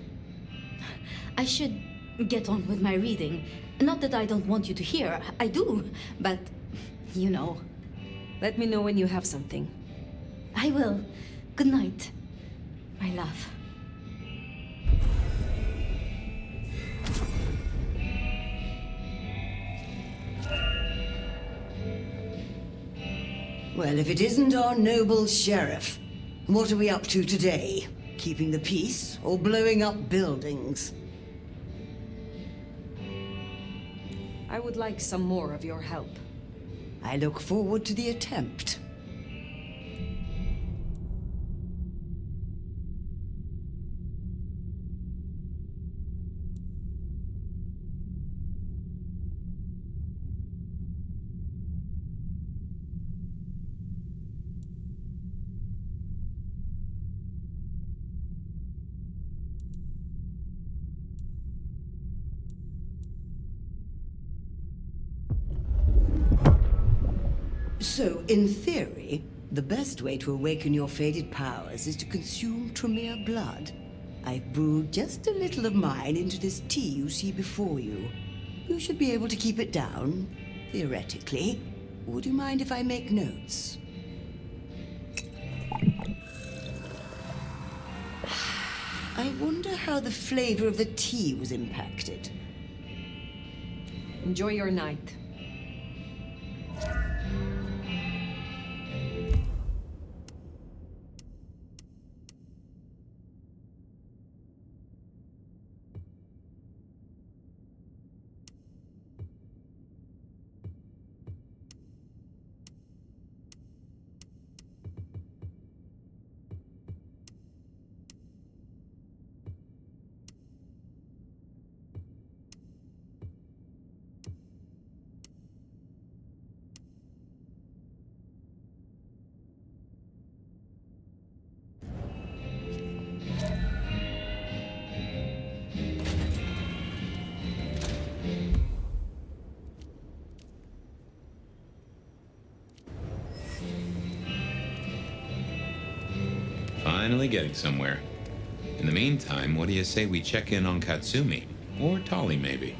Speaker 2: I should get on with my reading. Not that I don't want you to hear, I do, but, you know.
Speaker 6: Let me know when you have something.
Speaker 2: I will. Good night, my love.
Speaker 20: Well, if it isn't our noble sheriff, what are we up to today? Keeping the peace or blowing up buildings?
Speaker 6: I would like some more of your help.
Speaker 20: I look forward to the attempt. So, in theory, the best way to awaken your faded powers is to consume Tremere blood. I've brewed just a little of mine into this tea you see before you. You should be able to keep it down, theoretically. Would you mind if I make notes? I wonder how the flavor of the tea was impacted.
Speaker 6: Enjoy your night.
Speaker 1: Finally getting somewhere. In the meantime, what do you say we check in on Katsumi? Or Tali, maybe?